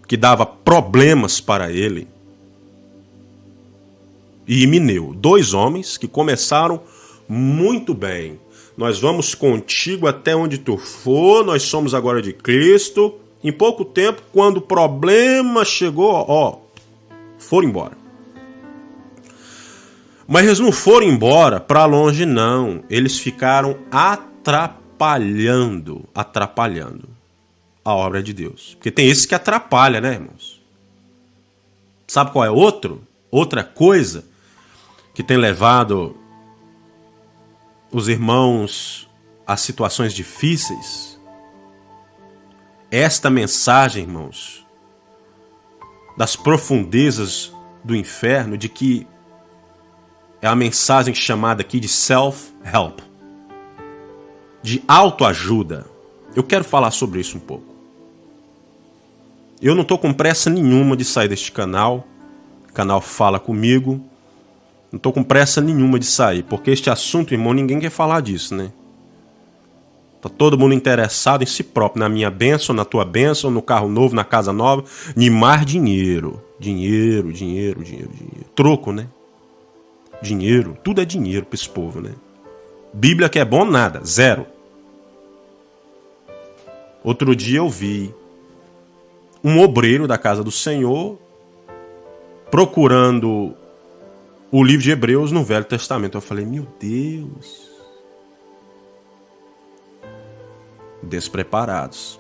que dava problemas para ele, e Himeneu, 2 homens que começaram muito bem. Nós vamos contigo até onde tu for, nós somos agora de Cristo. Em pouco tempo, quando o problema chegou, foram embora. Mas eles não foram embora para longe, não. Eles ficaram atrapalhando a obra de Deus. Porque tem esses que atrapalham, né, irmãos? Sabe qual é outra coisa que tem levado os irmãos a situações difíceis? Esta mensagem, irmãos, das profundezas do inferno, de que é a mensagem chamada aqui de self-help, de autoajuda. Eu quero falar sobre isso um pouco. Eu não estou com pressa nenhuma de sair deste canal. O canal Fala Comigo. Não estou com pressa nenhuma de sair, porque este assunto, irmão, ninguém quer falar disso, né? Tá todo mundo interessado em si próprio, na minha bênção, na tua bênção, no carro novo, na casa nova, em mais dinheiro. Dinheiro. Troco, né? Dinheiro, tudo é dinheiro para esse povo, né? Bíblia que é bom, nada, zero. Outro dia eu vi um obreiro da casa do Senhor procurando o livro de Hebreus no Velho Testamento. Eu falei, meu Deus. Despreparados.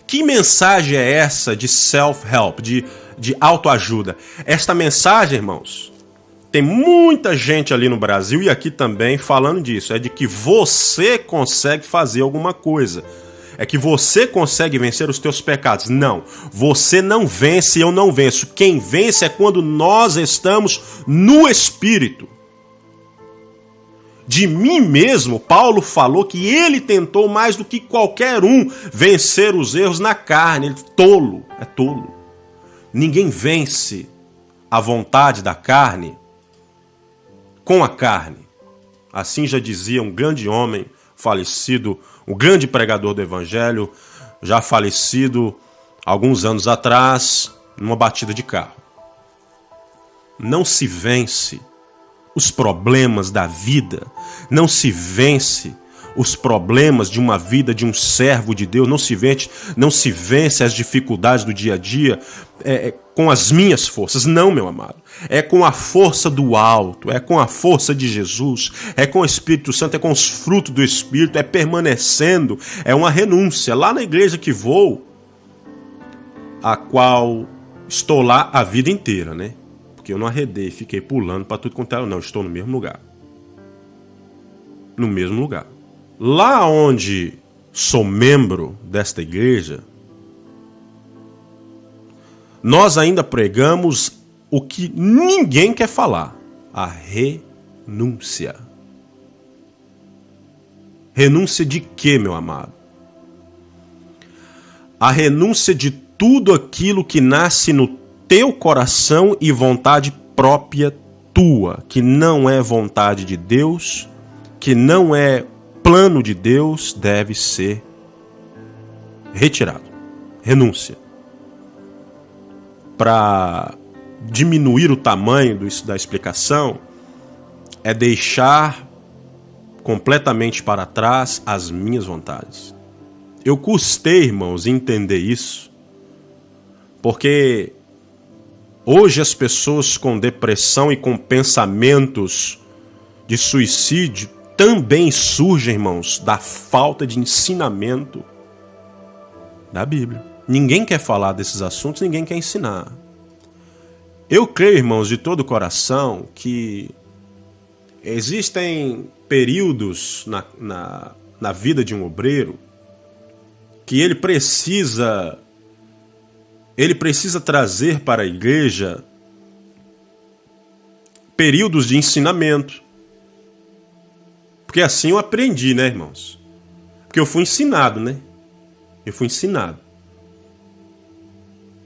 Que mensagem é essa de self-help, de autoajuda? Esta mensagem, irmãos, tem muita gente ali no Brasil e aqui também falando disso. É de que você consegue fazer alguma coisa. É que você consegue vencer os teus pecados. Não, você não vence, eu não venço. Quem vence é quando nós estamos no Espírito. De mim mesmo, Paulo falou que ele tentou mais do que qualquer um vencer os erros na carne. Ele é tolo. Ninguém vence a vontade da carne com a carne. Assim já dizia um grande homem falecido, um grande pregador do Evangelho, já falecido alguns anos atrás, numa batida de carro. Não se vence os problemas da vida, não se vence os problemas de uma vida de um servo de Deus, não se vence as dificuldades do dia a dia com as minhas forças. Não, meu amado. É com a força do alto, é com a força de Jesus, é com o Espírito Santo, é com os frutos do Espírito, é permanecendo, é uma renúncia. Lá na igreja que vou, a qual estou lá a vida inteira, né? Porque eu não arredei, fiquei pulando para tudo quanto era. Não, estou no mesmo lugar. No mesmo lugar. Lá onde sou membro desta igreja, nós ainda pregamos o que ninguém quer falar: a renúncia. Renúncia de quê, meu amado? A renúncia de tudo aquilo que nasce no teu coração e vontade própria tua, que não é vontade de Deus, que não é plano de Deus, deve ser retirado. Renúncia. Para diminuir o tamanho da explicação, é deixar completamente para trás as minhas vontades. Eu custei, irmãos, entender isso, porque hoje as pessoas com depressão e com pensamentos de suicídio também surgem, irmãos, da falta de ensinamento da Bíblia. Ninguém quer falar desses assuntos, ninguém quer ensinar. Eu creio, irmãos, de todo o coração, que existem períodos na vida de um obreiro que ele precisa trazer para a igreja períodos de ensinamento. Porque assim eu aprendi, né, irmãos? Porque eu fui ensinado, né? Eu fui ensinado.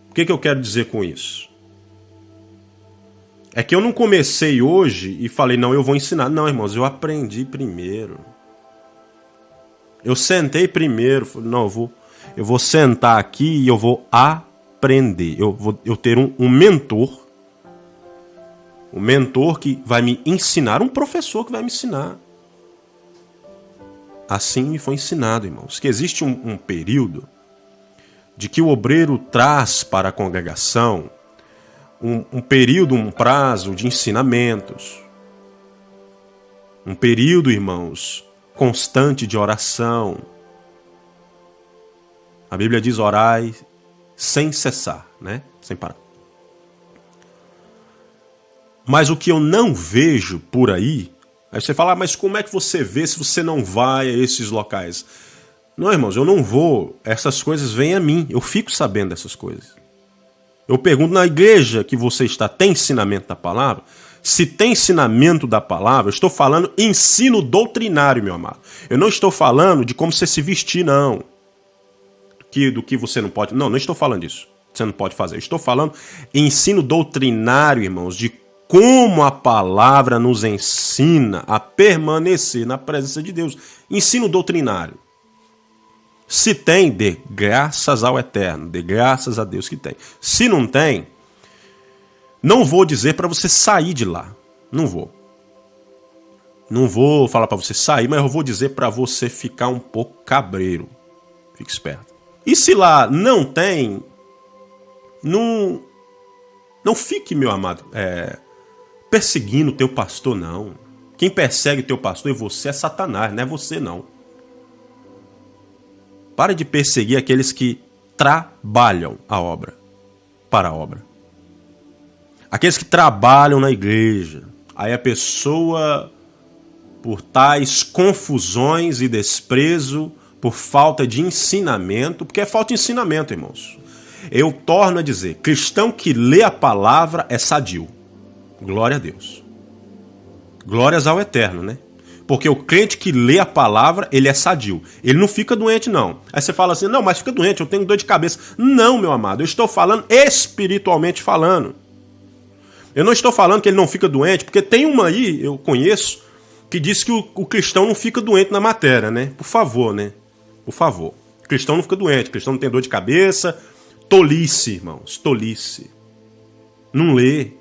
O que eu quero dizer com isso? É que eu não comecei hoje e falei, não, eu vou ensinar. Não, irmãos, eu aprendi primeiro. Eu sentei primeiro, falei, não, eu vou sentar aqui e eu vou aprender. Eu ter um mentor. Um mentor que vai me ensinar, um professor que vai me ensinar. Assim me foi ensinado, irmãos, que existe um período de que o obreiro traz para a congregação um período, um prazo de ensinamentos. Um período, irmãos, constante de oração. A Bíblia diz orai sem cessar, né? Sem parar. Mas o que eu não vejo por aí, aí você fala, mas como é que você vê se você não vai a esses locais? Não, irmãos, eu não vou, essas coisas vêm a mim, eu fico sabendo dessas coisas. Eu pergunto, na igreja que você está, tem ensinamento da palavra? Se tem ensinamento da palavra, eu estou falando ensino doutrinário, meu amado. Eu não estou falando de como você se vestir, não. Do que você não pode... Não estou falando disso. Você não pode fazer. Eu estou falando ensino doutrinário, irmãos, de como a palavra nos ensina a permanecer na presença de Deus. Ensino doutrinário. Se tem, dê graças ao Eterno, dê graças a Deus que tem. Se não tem, não vou dizer para você sair de lá. Não vou. Não vou falar para você sair, mas eu vou dizer para você ficar um pouco cabreiro. Fique esperto. E se lá não tem, não fique, meu amado, perseguindo o teu pastor, não. Quem persegue o teu pastor é você, é Satanás, não é você, não. Pare de perseguir aqueles que trabalham para a obra. Aqueles que trabalham na igreja. Aí a pessoa, por tais confusões e desprezo, por falta de ensinamento, porque é falta de ensinamento, irmãos. Eu torno a dizer, cristão que lê a palavra é sadio. Glória a Deus. Glórias ao Eterno, né? Porque o crente que lê a palavra, ele é sadio. Ele não fica doente, não. Aí você fala assim, não, mas fica doente, eu tenho dor de cabeça. Não, meu amado, eu estou falando espiritualmente falando. Eu não estou falando que ele não fica doente, porque tem uma aí, eu conheço, que diz que o cristão não fica doente na matéria, né? Por favor, né? Por favor. O cristão não fica doente, o cristão não tem dor de cabeça. Tolice, irmãos, tolice. Não lê.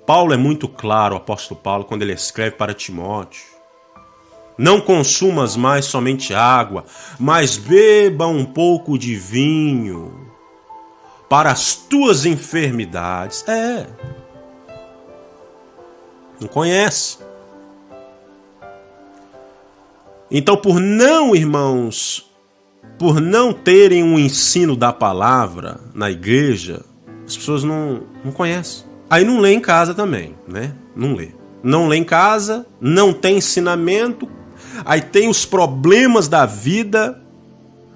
Paulo é muito claro, o apóstolo Paulo, quando ele escreve para Timóteo. Não consumas mais somente água, mas beba um pouco de vinho para as tuas enfermidades. Não conhece. Então, por não, irmãos, por não terem um ensino da palavra na igreja, as pessoas não conhecem. Aí não lê em casa também, né? Não lê. Não lê em casa, não tem ensinamento, aí tem os problemas da vida,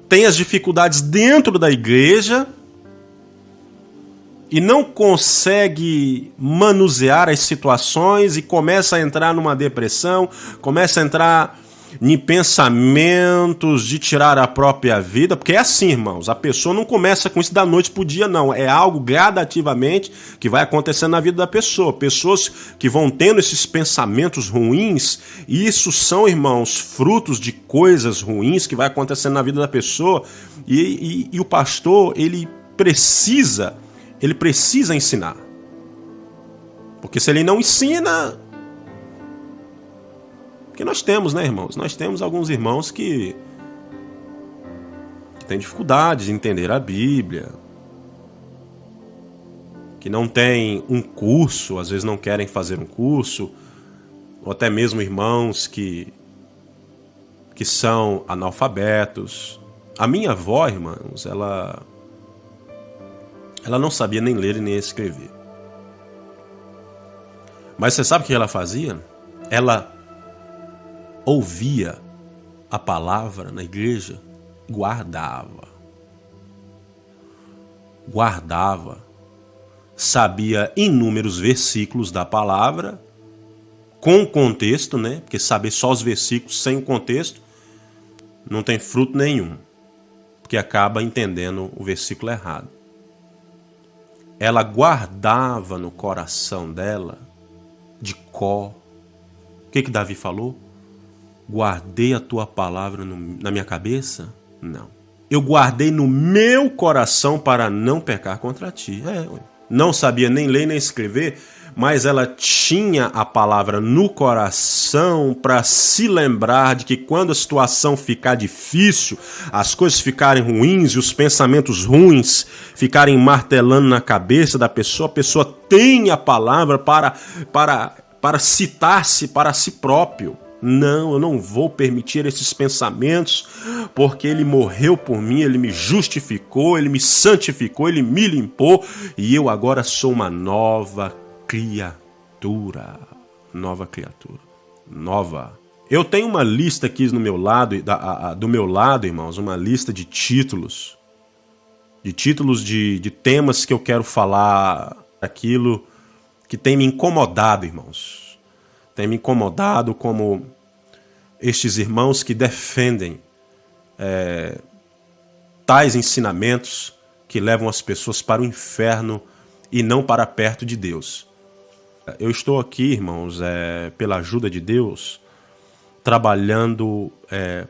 tem as dificuldades dentro da igreja e não consegue manusear as situações e começa a entrar numa depressão, começa a entrar em pensamentos de tirar a própria vida, porque é assim, irmãos, a pessoa não começa com isso da noite pro dia, não, é algo gradativamente que vai acontecendo na vida da pessoa, pessoas que vão tendo esses pensamentos ruins, e isso são, irmãos, frutos de coisas ruins que vai acontecendo na vida da pessoa, e o pastor, ele precisa ensinar, porque se ele não ensina... Porque nós temos, né, irmãos? Nós temos alguns irmãos que têm dificuldades de entender a Bíblia, que não têm um curso, às vezes não querem fazer um curso, ou até mesmo irmãos que são analfabetos. A minha avó, irmãos, ela não sabia nem ler e nem escrever. Mas você sabe o que ela fazia? Ela ouvia a palavra na igreja, guardava, sabia inúmeros versículos da palavra, com contexto, né? Porque saber só os versículos sem contexto não tem fruto nenhum, porque acaba entendendo o versículo errado. Ela guardava no coração dela de cor. O que Davi falou? guardei a tua palavra na minha cabeça? Não. Eu guardei no meu coração para não pecar contra ti. Não sabia nem ler nem escrever, mas ela tinha a palavra no coração para se lembrar de que quando a situação ficar difícil, as coisas ficarem ruins e os pensamentos ruins ficarem martelando na cabeça da pessoa, a pessoa tem a palavra para citar-se para si próprio. Não, eu não vou permitir esses pensamentos, porque ele morreu por mim, ele me justificou, ele me santificou, ele me limpou, e eu agora sou uma nova criatura. Nova criatura. Nova. Eu tenho uma lista aqui do meu lado, irmãos, uma lista de títulos. De temas que eu quero falar, aquilo que tem me incomodado, irmãos. Tem me incomodado como estes irmãos que defendem tais ensinamentos que levam as pessoas para o inferno e não para perto de Deus. Eu estou aqui, irmãos, pela ajuda de Deus, trabalhando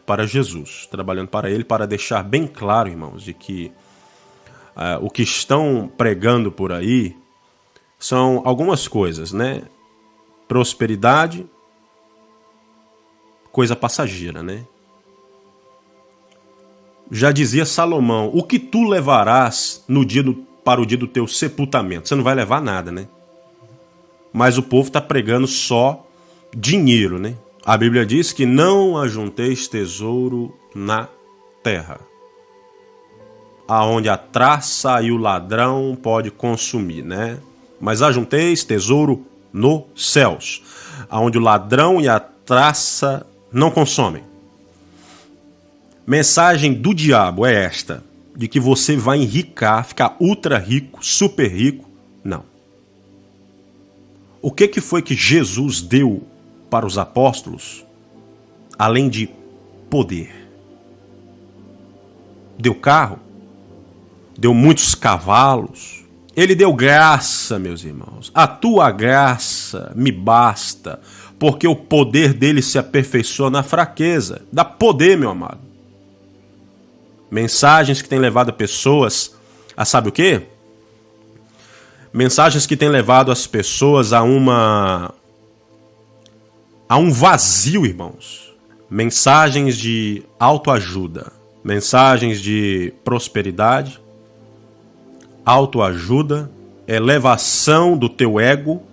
para Jesus, trabalhando para Ele, para deixar bem claro, irmãos, de que o que estão pregando por aí são algumas coisas, né? Prosperidade, coisa passageira, né? Já dizia Salomão, o que tu levarás para o dia do teu sepultamento? Você não vai levar nada, né? Mas o povo está pregando só dinheiro, né? A Bíblia diz que não ajunteis tesouro na terra, aonde a traça e o ladrão pode consumir, né? Mas ajunteis tesouro nos céus, aonde o ladrão e a traça não consomem. Mensagem do diabo é esta, de que você vai enricar, ficar ultra rico, super rico. Não. O que foi que Jesus deu para os apóstolos, além de poder? Deu carro? Deu muitos cavalos? Ele deu graça, meus irmãos. A tua graça me basta, porque o poder dele se aperfeiçoa na fraqueza. Dá poder, meu amado. Mensagens que têm levado pessoas a sabe o quê? Mensagens que têm levado as pessoas a um vazio, irmãos. Mensagens de autoajuda, mensagens de prosperidade, autoajuda, elevação do teu ego.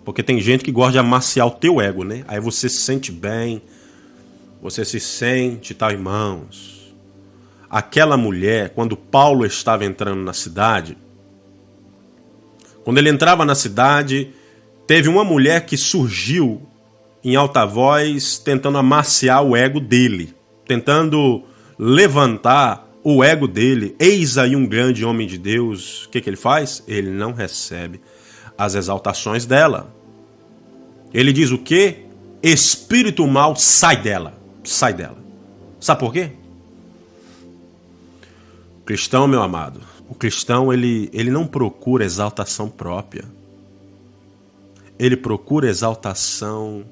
Porque tem gente que gosta de amaciar o teu ego, né? Aí você se sente bem, você se sente, tal, irmãos. Aquela mulher, quando Paulo estava entrando na cidade, quando ele entrava na cidade, teve uma mulher que surgiu em alta voz, tentando amaciar o ego dele, tentando levantar o ego dele. Eis aí um grande homem de Deus. O que ele faz? Ele não recebe as exaltações dela. Ele diz o quê? Espírito mau, sai dela. Sai dela. Sabe por quê? O cristão, meu amado, o cristão ele não procura exaltação própria. Ele procura exaltação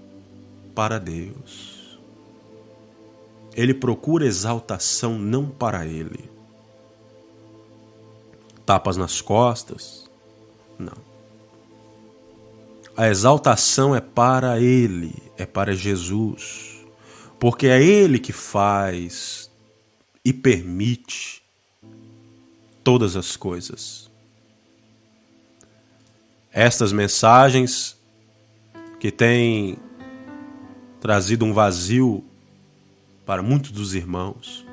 para Deus. Ele procura exaltação não para ele. Tapas nas costas? Não. A exaltação é para ele, é para Jesus. Porque é ele que faz e permite todas as coisas. Estas mensagens que têm trazido um vazio para muitos dos irmãos,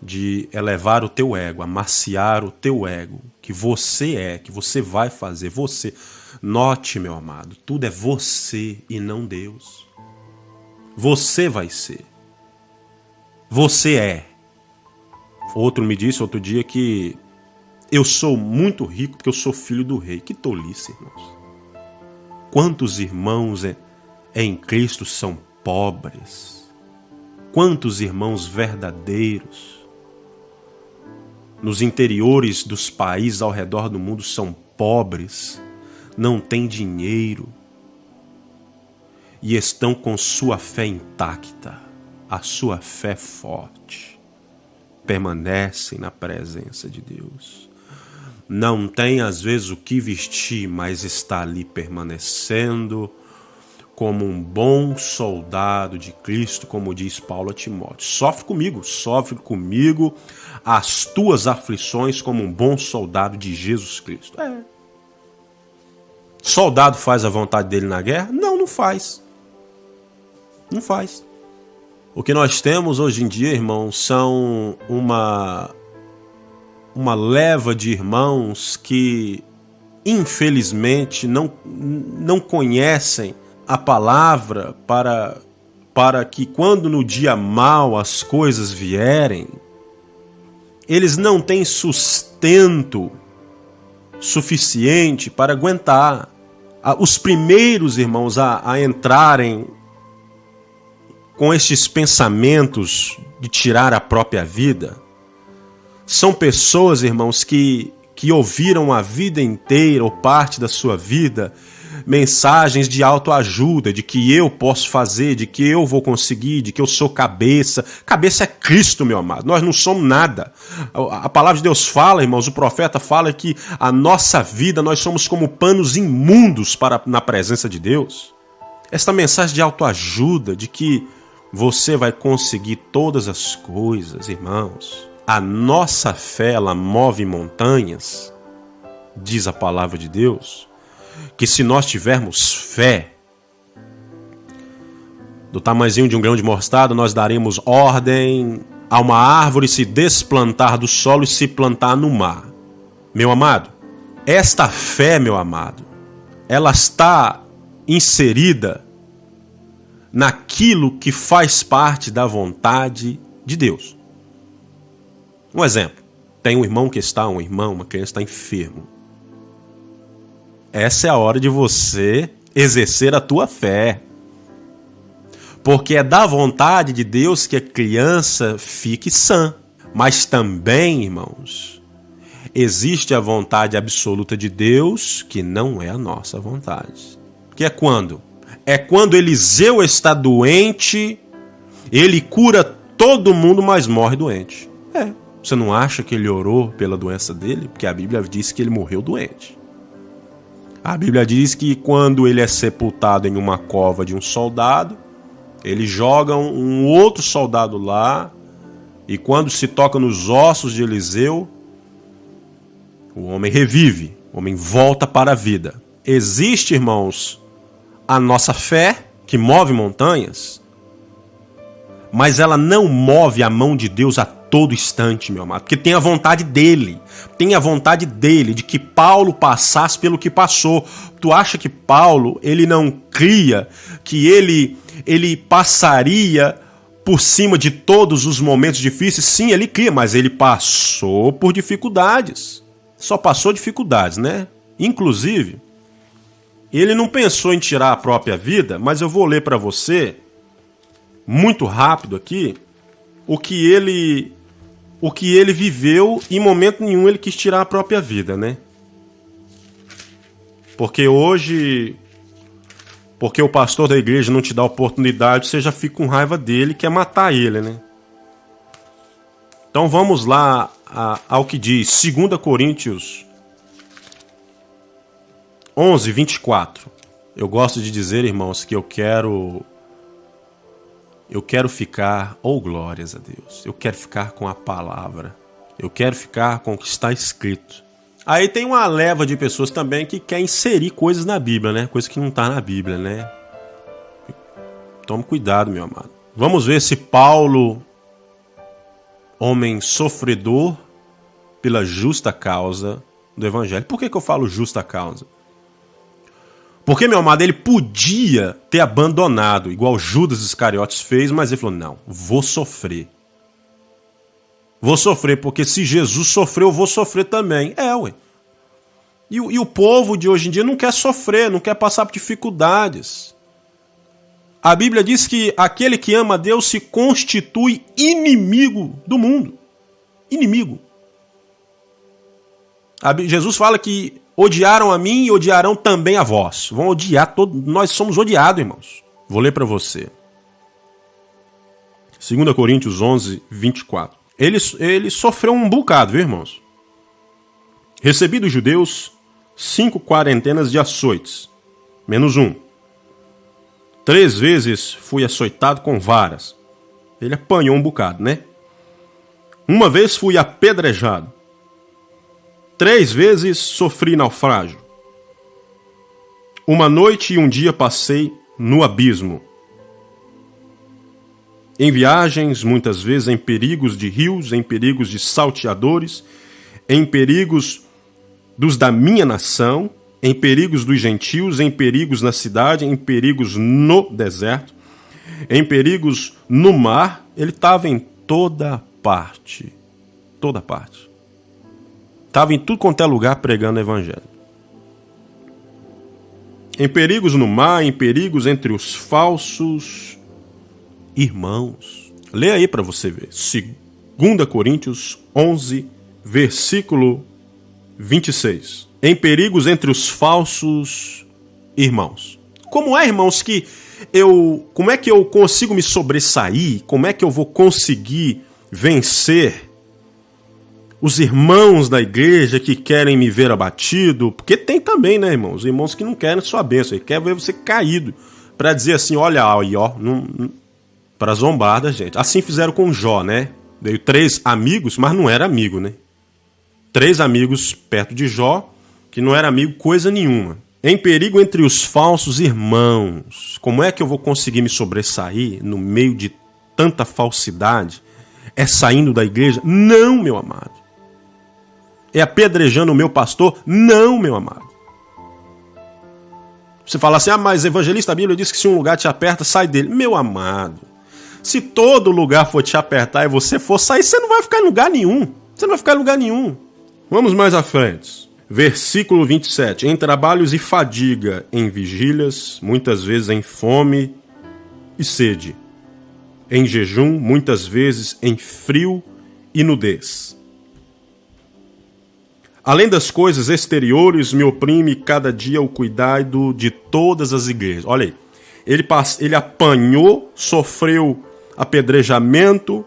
de elevar o teu ego, amaciar o teu ego, que você vai fazer, você. Note, meu amado, tudo é você e não Deus. Você vai ser. Você é. Outro me disse outro dia que eu sou muito rico porque eu sou filho do rei. Que tolice, irmãos. Quantos irmãos em Cristo são pobres? Quantos irmãos verdadeiros nos interiores dos países ao redor do mundo são pobres, não têm dinheiro, e estão com sua fé intacta, a sua fé forte. Permanecem na presença de Deus. Não tem às vezes o que vestir, mas está ali permanecendo como um bom soldado de Cristo, como diz Paulo a Timóteo. Sofre comigo as tuas aflições como um bom soldado de Jesus Cristo. Soldado faz a vontade dele na guerra? Não faz. Não faz. O que nós temos hoje em dia, irmãos, são uma leva de irmãos que, infelizmente, não conhecem a palavra para que, quando no dia mau as coisas vierem, eles não têm sustento suficiente para aguentar. Os primeiros irmãos a entrarem com estes pensamentos de tirar a própria vida são pessoas, irmãos, que ouviram a vida inteira ou parte da sua vida mensagens de autoajuda, de que eu posso fazer, de que eu vou conseguir, de que eu sou cabeça. Cabeça é Cristo, meu amado. Nós não somos nada. A palavra de Deus fala, irmãos, o profeta fala que a nossa vida, nós somos como panos imundos na presença de Deus. Esta mensagem de autoajuda, de que você vai conseguir todas as coisas, irmãos. A nossa fé, ela move montanhas, diz a palavra de Deus, que se nós tivermos fé, do tamanhozinho de um grão de mostarda, nós daremos ordem a uma árvore se desplantar do solo e se plantar no mar. Meu amado, esta fé, meu amado, ela está inserida naquilo que faz parte da vontade de Deus. Um exemplo, tem uma criança que está enfermo. Essa é a hora de você exercer a tua fé. Porque é da vontade de Deus que a criança fique sã. Mas também, irmãos, existe a vontade absoluta de Deus, que não é a nossa vontade. Que é quando? É quando Eliseu está doente, ele cura todo mundo, mas morre doente. Você não acha que ele orou pela doença dele? Porque a Bíblia diz que ele morreu doente. A Bíblia diz que quando ele é sepultado em uma cova de um soldado, eles jogam um outro soldado lá, e quando se toca nos ossos de Eliseu, o homem revive, o homem volta para a vida. Existe, irmãos, a nossa fé, que move montanhas, mas ela não move a mão de Deus a todo instante, meu amado, porque tem a vontade dele, de que Paulo passasse pelo que passou. Tu acha que Paulo, ele não cria que ele passaria por cima de todos os momentos difíceis? Sim, ele cria, mas ele passou por dificuldades. Só passou dificuldades, né? Inclusive, ele não pensou em tirar a própria vida, mas eu vou ler para você, muito rápido aqui, o que ele viveu. Em momento nenhum ele quis tirar a própria vida, né? Porque hoje, porque o pastor da igreja não te dá oportunidade, você já fica com raiva dele e quer matar ele, né? Então vamos lá ao que diz 2 Coríntios 11, 24. Eu gosto de dizer, irmãos, que eu quero ficar, glórias a Deus, eu quero ficar com a palavra, eu quero ficar com o que está escrito. Aí tem uma leva de pessoas também que quer inserir coisas na Bíblia, né? Coisa que não está na Bíblia, né? Tome cuidado, meu amado. Vamos ver se Paulo, homem sofredor pela justa causa do Evangelho. Por que eu falo justa causa? Porque, meu amado, ele podia ter abandonado, igual Judas Iscariotes fez, mas ele falou, não, vou sofrer. Vou sofrer, porque se Jesus sofreu, eu vou sofrer também. Ué. E o povo de hoje em dia não quer sofrer, não quer passar por dificuldades. A Bíblia diz que aquele que ama a Deus se constitui inimigo do mundo. Inimigo. Jesus fala que odiaram a mim e odiarão também a vós. Vão odiar todos. Nós somos odiados, irmãos. Vou ler para você. 2 Coríntios 11, 24. Ele sofreu um bocado, viu, irmãos? Recebi dos judeus 5 quarentenas de açoites, menos um. 3 vezes fui açoitado com varas. Ele apanhou um bocado, né? Uma vez fui apedrejado. 3 vezes sofri naufrágio. Uma noite e um dia passei no abismo. Em viagens, muitas vezes em perigos de rios, em perigos de salteadores, em perigos dos da minha nação, em perigos dos gentios, em perigos na cidade, em perigos no deserto, em perigos no mar. Ele estava em toda parte. Toda parte. Estava em tudo quanto é lugar pregando o evangelho. Em perigos no mar, em perigos entre os falsos irmãos. Lê aí para você ver. 2 Coríntios 11, versículo 26. Em perigos entre os falsos irmãos. Como é, irmãos, como é que eu consigo me sobressair? Como é que eu vou conseguir vencer os irmãos da igreja que querem me ver abatido? Porque tem também, né, irmãos? Irmãos que não querem sua bênção, ele quer ver você caído, para dizer assim, olha aí, ó, para zombar da gente. Assim fizeram com Jó, né? Veio 3 amigos, mas não era amigo, né? 3 amigos perto de Jó, que não era amigo coisa nenhuma. Em perigo entre os falsos irmãos. Como é que eu vou conseguir me sobressair no meio de tanta falsidade? É saindo da igreja? Não, meu amado. É apedrejando o meu pastor? Não, meu amado. Você fala assim, mas evangelista, a Bíblia diz que se um lugar te aperta, sai dele. Meu amado, se todo lugar for te apertar e você for sair, você não vai ficar em lugar nenhum. Você não vai ficar em lugar nenhum. Vamos mais à frente. Versículo 27. Em trabalhos e fadiga, em vigílias, muitas vezes em fome e sede. Em jejum, muitas vezes em frio e nudez. Além das coisas exteriores, me oprime cada dia o cuidado de todas as igrejas. Olha aí, ele apanhou, sofreu apedrejamento,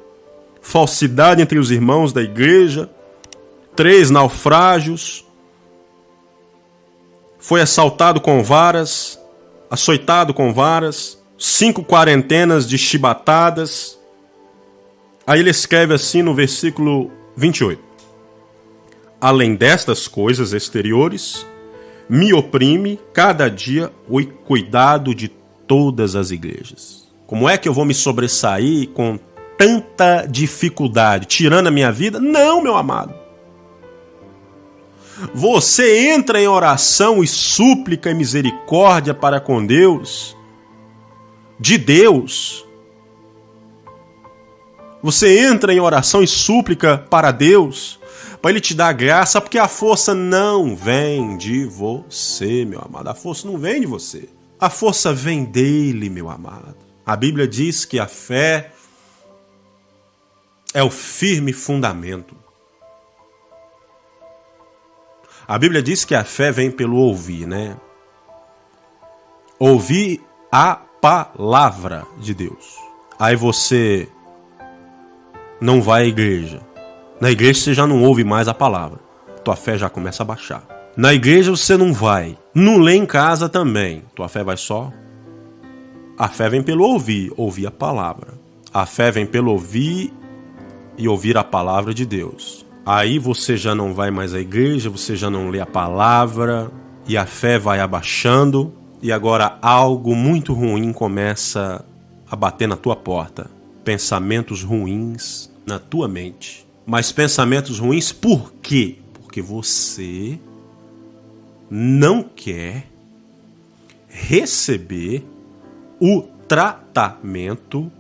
falsidade entre os irmãos da igreja, 3 naufrágios, foi assaltado com varas, açoitado com varas, 5 quarentenas de chibatadas. Aí ele escreve assim no versículo 28. Além destas coisas exteriores, me oprime cada dia o cuidado de todas as igrejas. Como é que eu vou me sobressair com tanta dificuldade, tirando a minha vida? Não, meu amado. Você entra em oração e súplica e misericórdia para com Deus, de Deus. Você entra em oração e súplica para Deus, para Ele te dar graça, porque a força não vem de você, meu amado. A força não vem de você. A força vem dele, meu amado. A Bíblia diz que a fé é o firme fundamento. A Bíblia diz que a fé vem pelo ouvir, né? Ouvir a palavra de Deus. Aí você não vai à igreja. Na igreja você já não ouve mais a palavra. Tua fé já começa a baixar. Na igreja você não vai. Não lê em casa também. Tua fé vai só. A fé vem pelo ouvir a palavra. A fé vem pelo ouvir e ouvir a palavra de Deus. Aí você já não vai mais à igreja, você já não lê a palavra, e a fé vai abaixando, e agora algo muito ruim começa a bater na tua porta. Pensamentos ruins na tua mente. Mas pensamentos ruins por quê? Porque você não quer receber o tratamento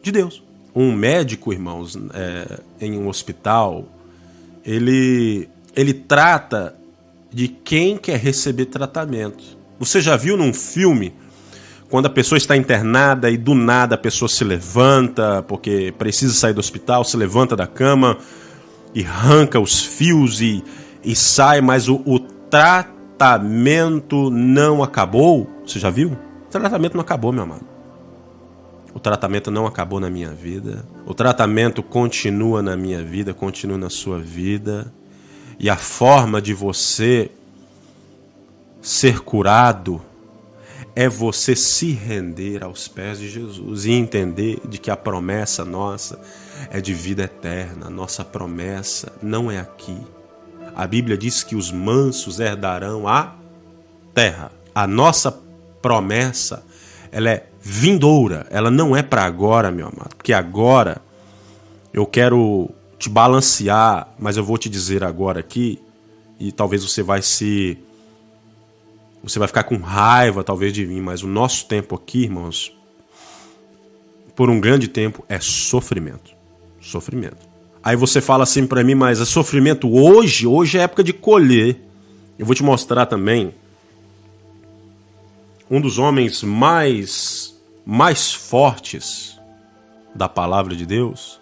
de Deus. Um médico, irmãos, em um hospital, ele trata de quem quer receber tratamento. Você já viu num filme, quando a pessoa está internada e do nada a pessoa se levanta, porque precisa sair do hospital, se levanta da cama e arranca os fios e sai, mas o tratamento não acabou? Você já viu? tratamento não acabou, meu amado. O tratamento não acabou na minha vida. O tratamento continua na minha vida, continua na sua vida. E a forma de você ser curado é você se render aos pés de Jesus e entender de que a promessa nossa é de vida eterna. Nossa promessa não é aqui. A Bíblia diz que os mansos herdarão a terra. A nossa promessa, ela é vindoura, ela não é para agora, meu amado. Porque agora eu quero te balancear, mas eu vou te dizer agora aqui, e talvez você vai ficar com raiva talvez de mim, mas o nosso tempo aqui, irmãos, por um grande tempo é sofrimento. Sofrimento. Aí você fala assim para mim, mas é sofrimento hoje? Hoje é época de colher. Eu vou te mostrar também um dos homens mais fortes da palavra de Deus,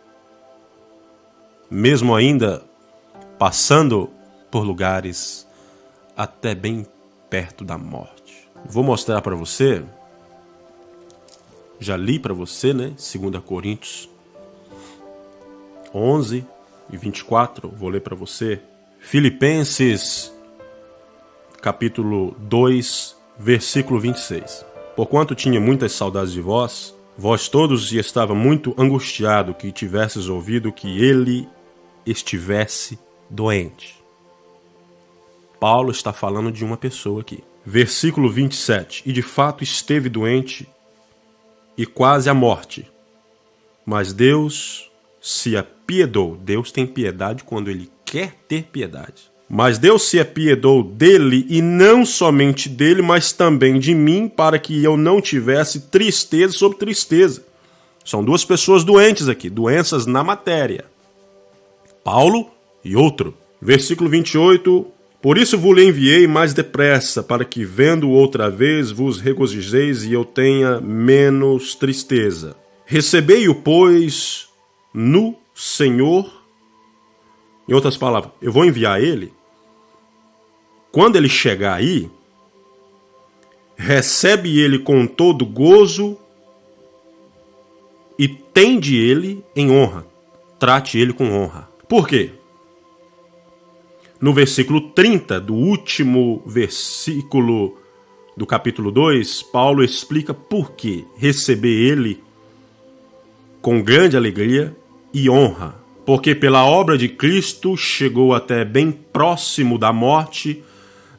mesmo ainda passando por lugares até bem perto da morte. Vou mostrar para você, já li para você, né? 2 Coríntios 11 e 24, vou ler para você. Filipenses capítulo 2, versículo 26. Porquanto tinha muitas saudades de vós, vós todos, e estava muito angustiado que tivesses ouvido que ele estivesse doente. Paulo está falando de uma pessoa aqui. Versículo 27. E de fato esteve doente e quase à morte. Mas Deus se apiedou. Deus tem piedade quando ele quer ter piedade. Mas Deus se apiedou dele, e não somente dele, mas também de mim, para que eu não tivesse tristeza sobre tristeza. São duas pessoas doentes aqui, doenças na matéria. Paulo e outro. Versículo 28. Por isso vos enviei mais depressa, para que, vendo outra vez, vos regozijeis e eu tenha menos tristeza. Recebei-o, pois, no Senhor. Em outras palavras, eu vou enviar ele. Quando ele chegar aí, recebe ele com todo gozo e tende ele em honra. Trate ele com honra. Por quê? No versículo 30 do último versículo do capítulo 2, Paulo explica por que receber ele com grande alegria e honra. Porque pela obra de Cristo chegou até bem próximo da morte,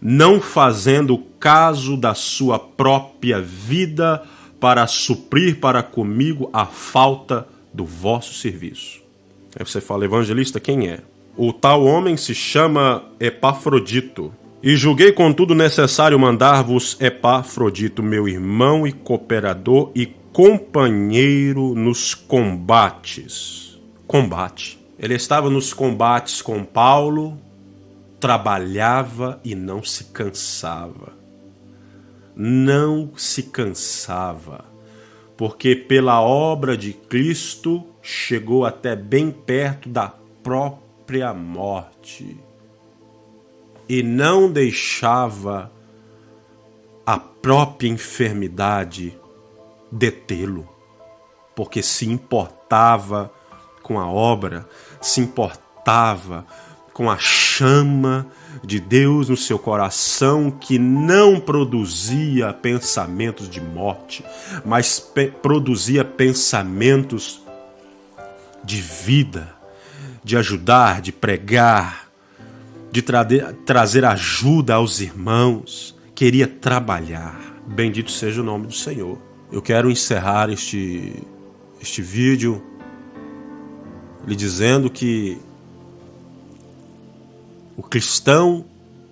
não fazendo caso da sua própria vida para suprir para comigo a falta do vosso serviço. Aí você fala, evangelista, quem é? O tal homem se chama Epafrodito. E julguei contudo necessário mandar-vos Epafrodito, meu irmão e cooperador e companheiro nos combates. Combate. Ele estava nos combates com Paulo, trabalhava e não se cansava. Não se cansava, porque pela obra de Cristo chegou até bem perto da própria morte e não deixava a própria enfermidade detê-lo, porque se importava com a obra, se importava com a chama de Deus no seu coração, que não produzia pensamentos de morte, mas produzia pensamentos de vida, de ajudar, de pregar, de trazer ajuda aos irmãos. Queria trabalhar. Bendito seja o nome do Senhor. Eu quero encerrar este vídeo lhe dizendo que o cristão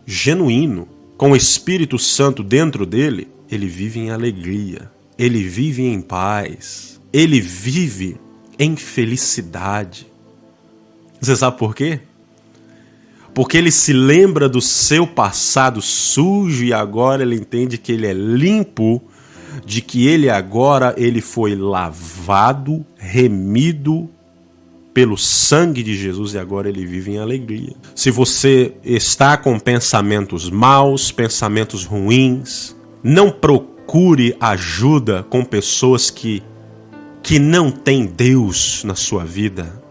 genuíno, com o Espírito Santo dentro dele, ele vive em alegria, ele vive em paz, ele vive em felicidade. Você sabe por quê? Porque ele se lembra do seu passado sujo e agora ele entende que ele é limpo, de que ele foi lavado, remido pelo sangue de Jesus, e agora ele vive em alegria. Se você está com pensamentos maus, pensamentos ruins, não procure procure ajuda com pessoas que não têm Deus na sua vida.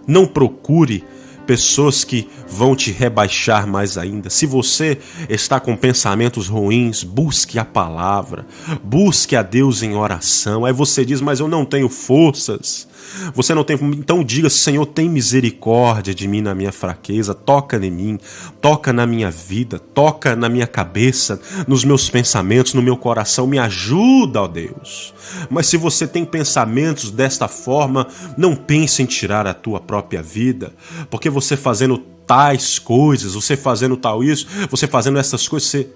Não procure pessoas que vão te rebaixar mais ainda. Se você está com pensamentos ruins, busque a palavra, busque a Deus em oração. Aí você diz, mas eu não tenho forças. Você não tem, então diga, Senhor, tem misericórdia de mim na minha fraqueza, toca em mim, toca na minha vida, toca na minha cabeça, nos meus pensamentos, no meu coração, me ajuda, ó Deus. Mas se você tem pensamentos desta forma, não pense em tirar a tua própria vida, porque você fazendo tais coisas, você fazendo tal isso, você fazendo essas coisas, você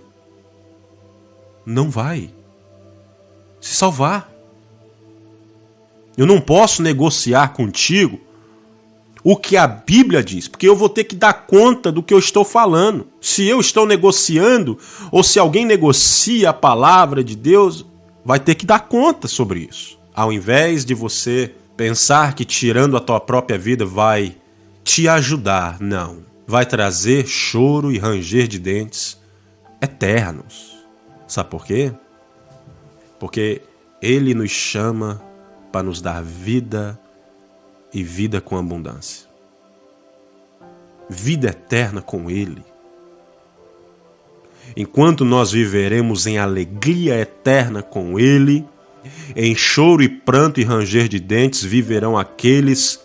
não vai se salvar. Eu não posso negociar contigo o que a Bíblia diz, porque eu vou ter que dar conta do que eu estou falando. Se eu estou negociando, ou se alguém negocia a palavra de Deus, vai ter que dar conta sobre isso. Ao invés de você pensar que tirando a tua própria vida vai te ajudar, não. Vai trazer choro e ranger de dentes eternos. Sabe por quê? Porque Ele nos chama para nos dar vida e vida com abundância. Vida eterna com Ele. Enquanto nós viveremos em alegria eterna com Ele, em choro e pranto e ranger de dentes viverão aqueles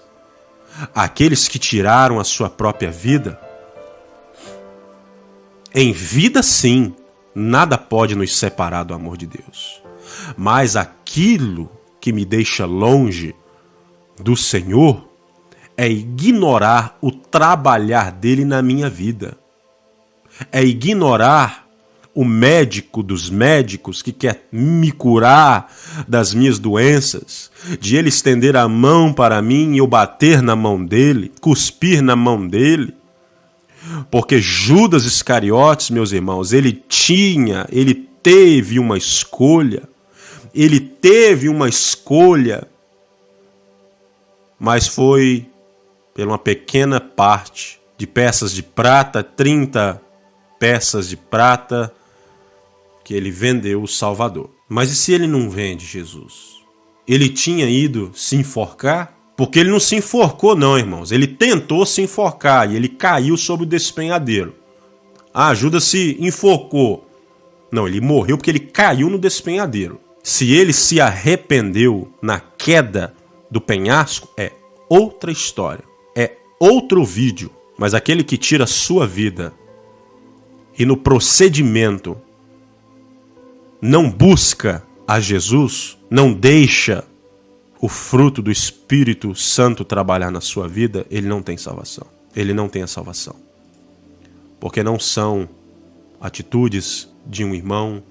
que tiraram a sua própria vida. Em vida, sim, nada pode nos separar do amor de Deus. Mas aquilo que me deixa longe do Senhor é ignorar o trabalhar dele na minha vida. É ignorar o médico dos médicos que quer me curar das minhas doenças, de ele estender a mão para mim e eu bater na mão dele, cuspir na mão dele. Porque Judas Iscariotes, meus irmãos, ele teve uma escolha. Ele teve uma escolha, mas foi por uma pequena parte de peças de prata, 30 peças de prata, que ele vendeu o Salvador. Mas e se ele não vende Jesus? Ele tinha ido se enforcar? Porque ele não se enforcou não, irmãos. Ele tentou se enforcar e ele caiu sobre o despenhadeiro. Ah, Judas se enforcou. Não, ele morreu porque ele caiu no despenhadeiro. Se ele se arrependeu na queda do penhasco, é outra história, é outro vídeo. Mas aquele que tira a sua vida e no procedimento não busca a Jesus, não deixa o fruto do Espírito Santo trabalhar na sua vida, ele não tem salvação. Ele não tem a salvação. Porque não são atitudes de um irmão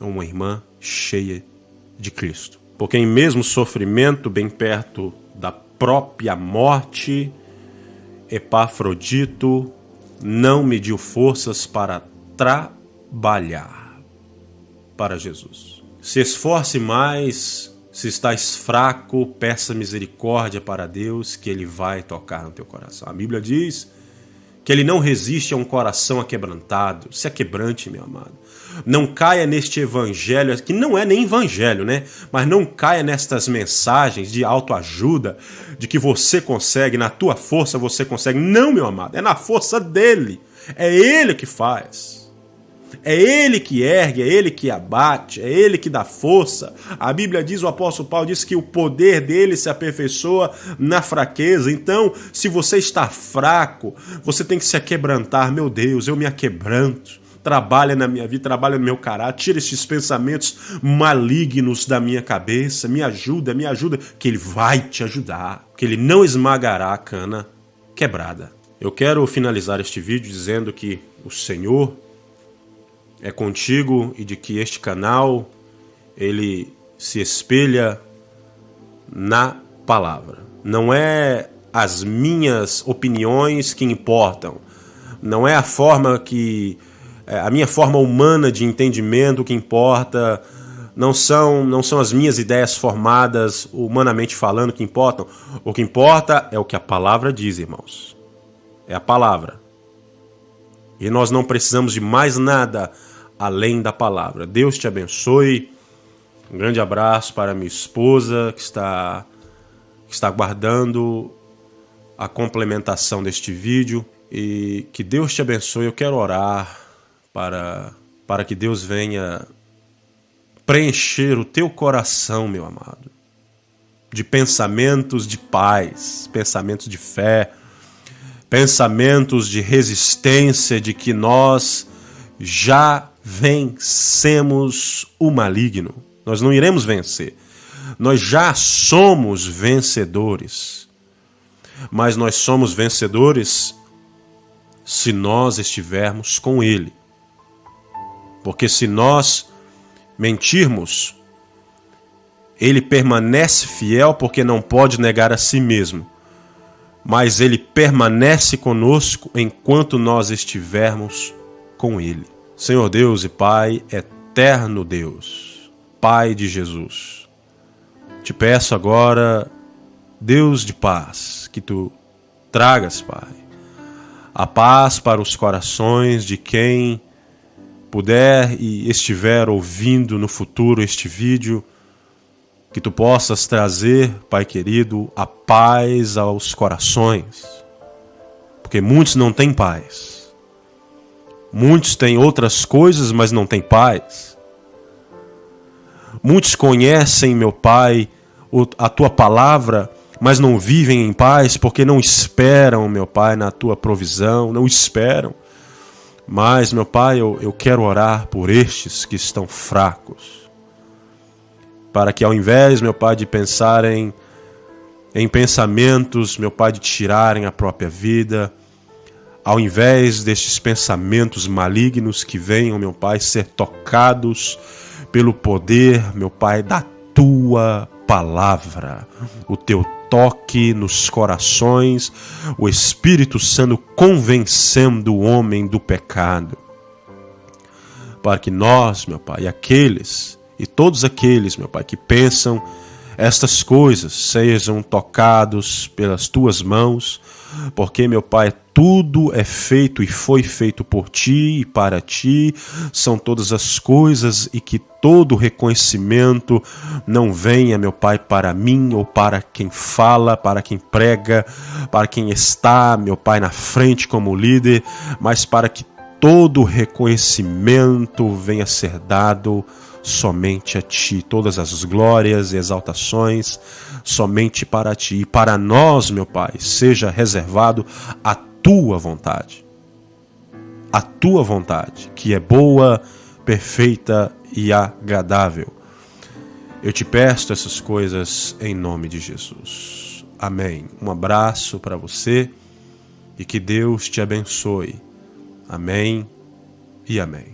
ou uma irmã cheia de Cristo. Porque em mesmo sofrimento, bem perto da própria morte, Epafrodito não mediu forças para trabalhar para Jesus. Se esforce mais, se estás fraco, peça misericórdia para Deus, que Ele vai tocar no teu coração. A Bíblia diz que Ele não resiste a um coração aquebrantado. Se aquebrante, meu amado. Não caia neste evangelho, que não é nem evangelho, né? Mas não caia nestas mensagens de autoajuda, de que você consegue, na tua força você consegue. Não, meu amado, é na força dele. É Ele que faz. É Ele que ergue, é Ele que abate, é Ele que dá força. A Bíblia diz, o apóstolo Paulo diz que o poder dele se aperfeiçoa na fraqueza. Então, se você está fraco, você tem que se aquebrantar. Meu Deus, eu me aquebranto. Trabalha na minha vida, trabalha no meu caráter, tira esses pensamentos malignos da minha cabeça, me ajuda, que Ele vai te ajudar, que Ele não esmagará a cana quebrada. Eu quero finalizar este vídeo dizendo que o Senhor é contigo e de que este canal, ele se espelha na palavra. Não é as minhas opiniões que importam, não é a minha forma humana de entendimento que importa, não são as minhas ideias formadas humanamente falando que importam. O que importa é o que a palavra diz, irmãos. É a palavra. E nós não precisamos de mais nada além da palavra. Deus te abençoe. Um grande abraço para minha esposa que está aguardando a complementação deste vídeo. E que Deus te abençoe. Eu quero orar para que Deus venha preencher o teu coração, meu amado, de pensamentos de paz, pensamentos de fé, pensamentos de resistência, de que nós já vencemos o maligno. Nós não iremos vencer. Nós já somos vencedores. Mas nós somos vencedores se nós estivermos com Ele. Porque se nós mentirmos, Ele permanece fiel porque não pode negar a si mesmo. Mas Ele permanece conosco enquanto nós estivermos com Ele. Senhor Deus e Pai, eterno Deus, Pai de Jesus, te peço agora, Deus de paz, que Tu tragas, Pai, a paz para os corações de quem puder e estiver ouvindo no futuro este vídeo, que Tu possas trazer, Pai querido, a paz aos corações, porque muitos não têm paz. Muitos têm outras coisas, mas não têm paz. Muitos conhecem, meu Pai, a Tua palavra, mas não vivem em paz porque não esperam, meu Pai, na Tua provisão, não esperam. Mas, meu Pai, eu quero orar por estes que estão fracos, para que ao invés, meu Pai, de pensarem em pensamentos, meu Pai, de tirarem a própria vida, ao invés destes pensamentos malignos que venham, meu Pai, ser tocados pelo poder, meu Pai, da Tua palavra, o Teu toque nos corações, o Espírito Santo convencendo o homem do pecado, para que nós, meu Pai, e todos aqueles, meu Pai, que pensam estas coisas sejam tocados pelas Tuas mãos, porque, meu Pai, tudo é feito e foi feito por Ti e para Ti, são todas as coisas, e que todo reconhecimento não venha, meu Pai, para mim ou para quem fala, para quem prega, para quem está, meu Pai, na frente como líder, mas para que todo reconhecimento venha ser dado somente a Ti, todas as glórias e exaltações somente para Ti, e para nós, meu Pai, seja reservado a Tua vontade, que é boa, perfeita e agradável. Eu te peço essas coisas em nome de Jesus. Amém. Um abraço para você e que Deus te abençoe. Amém e amém.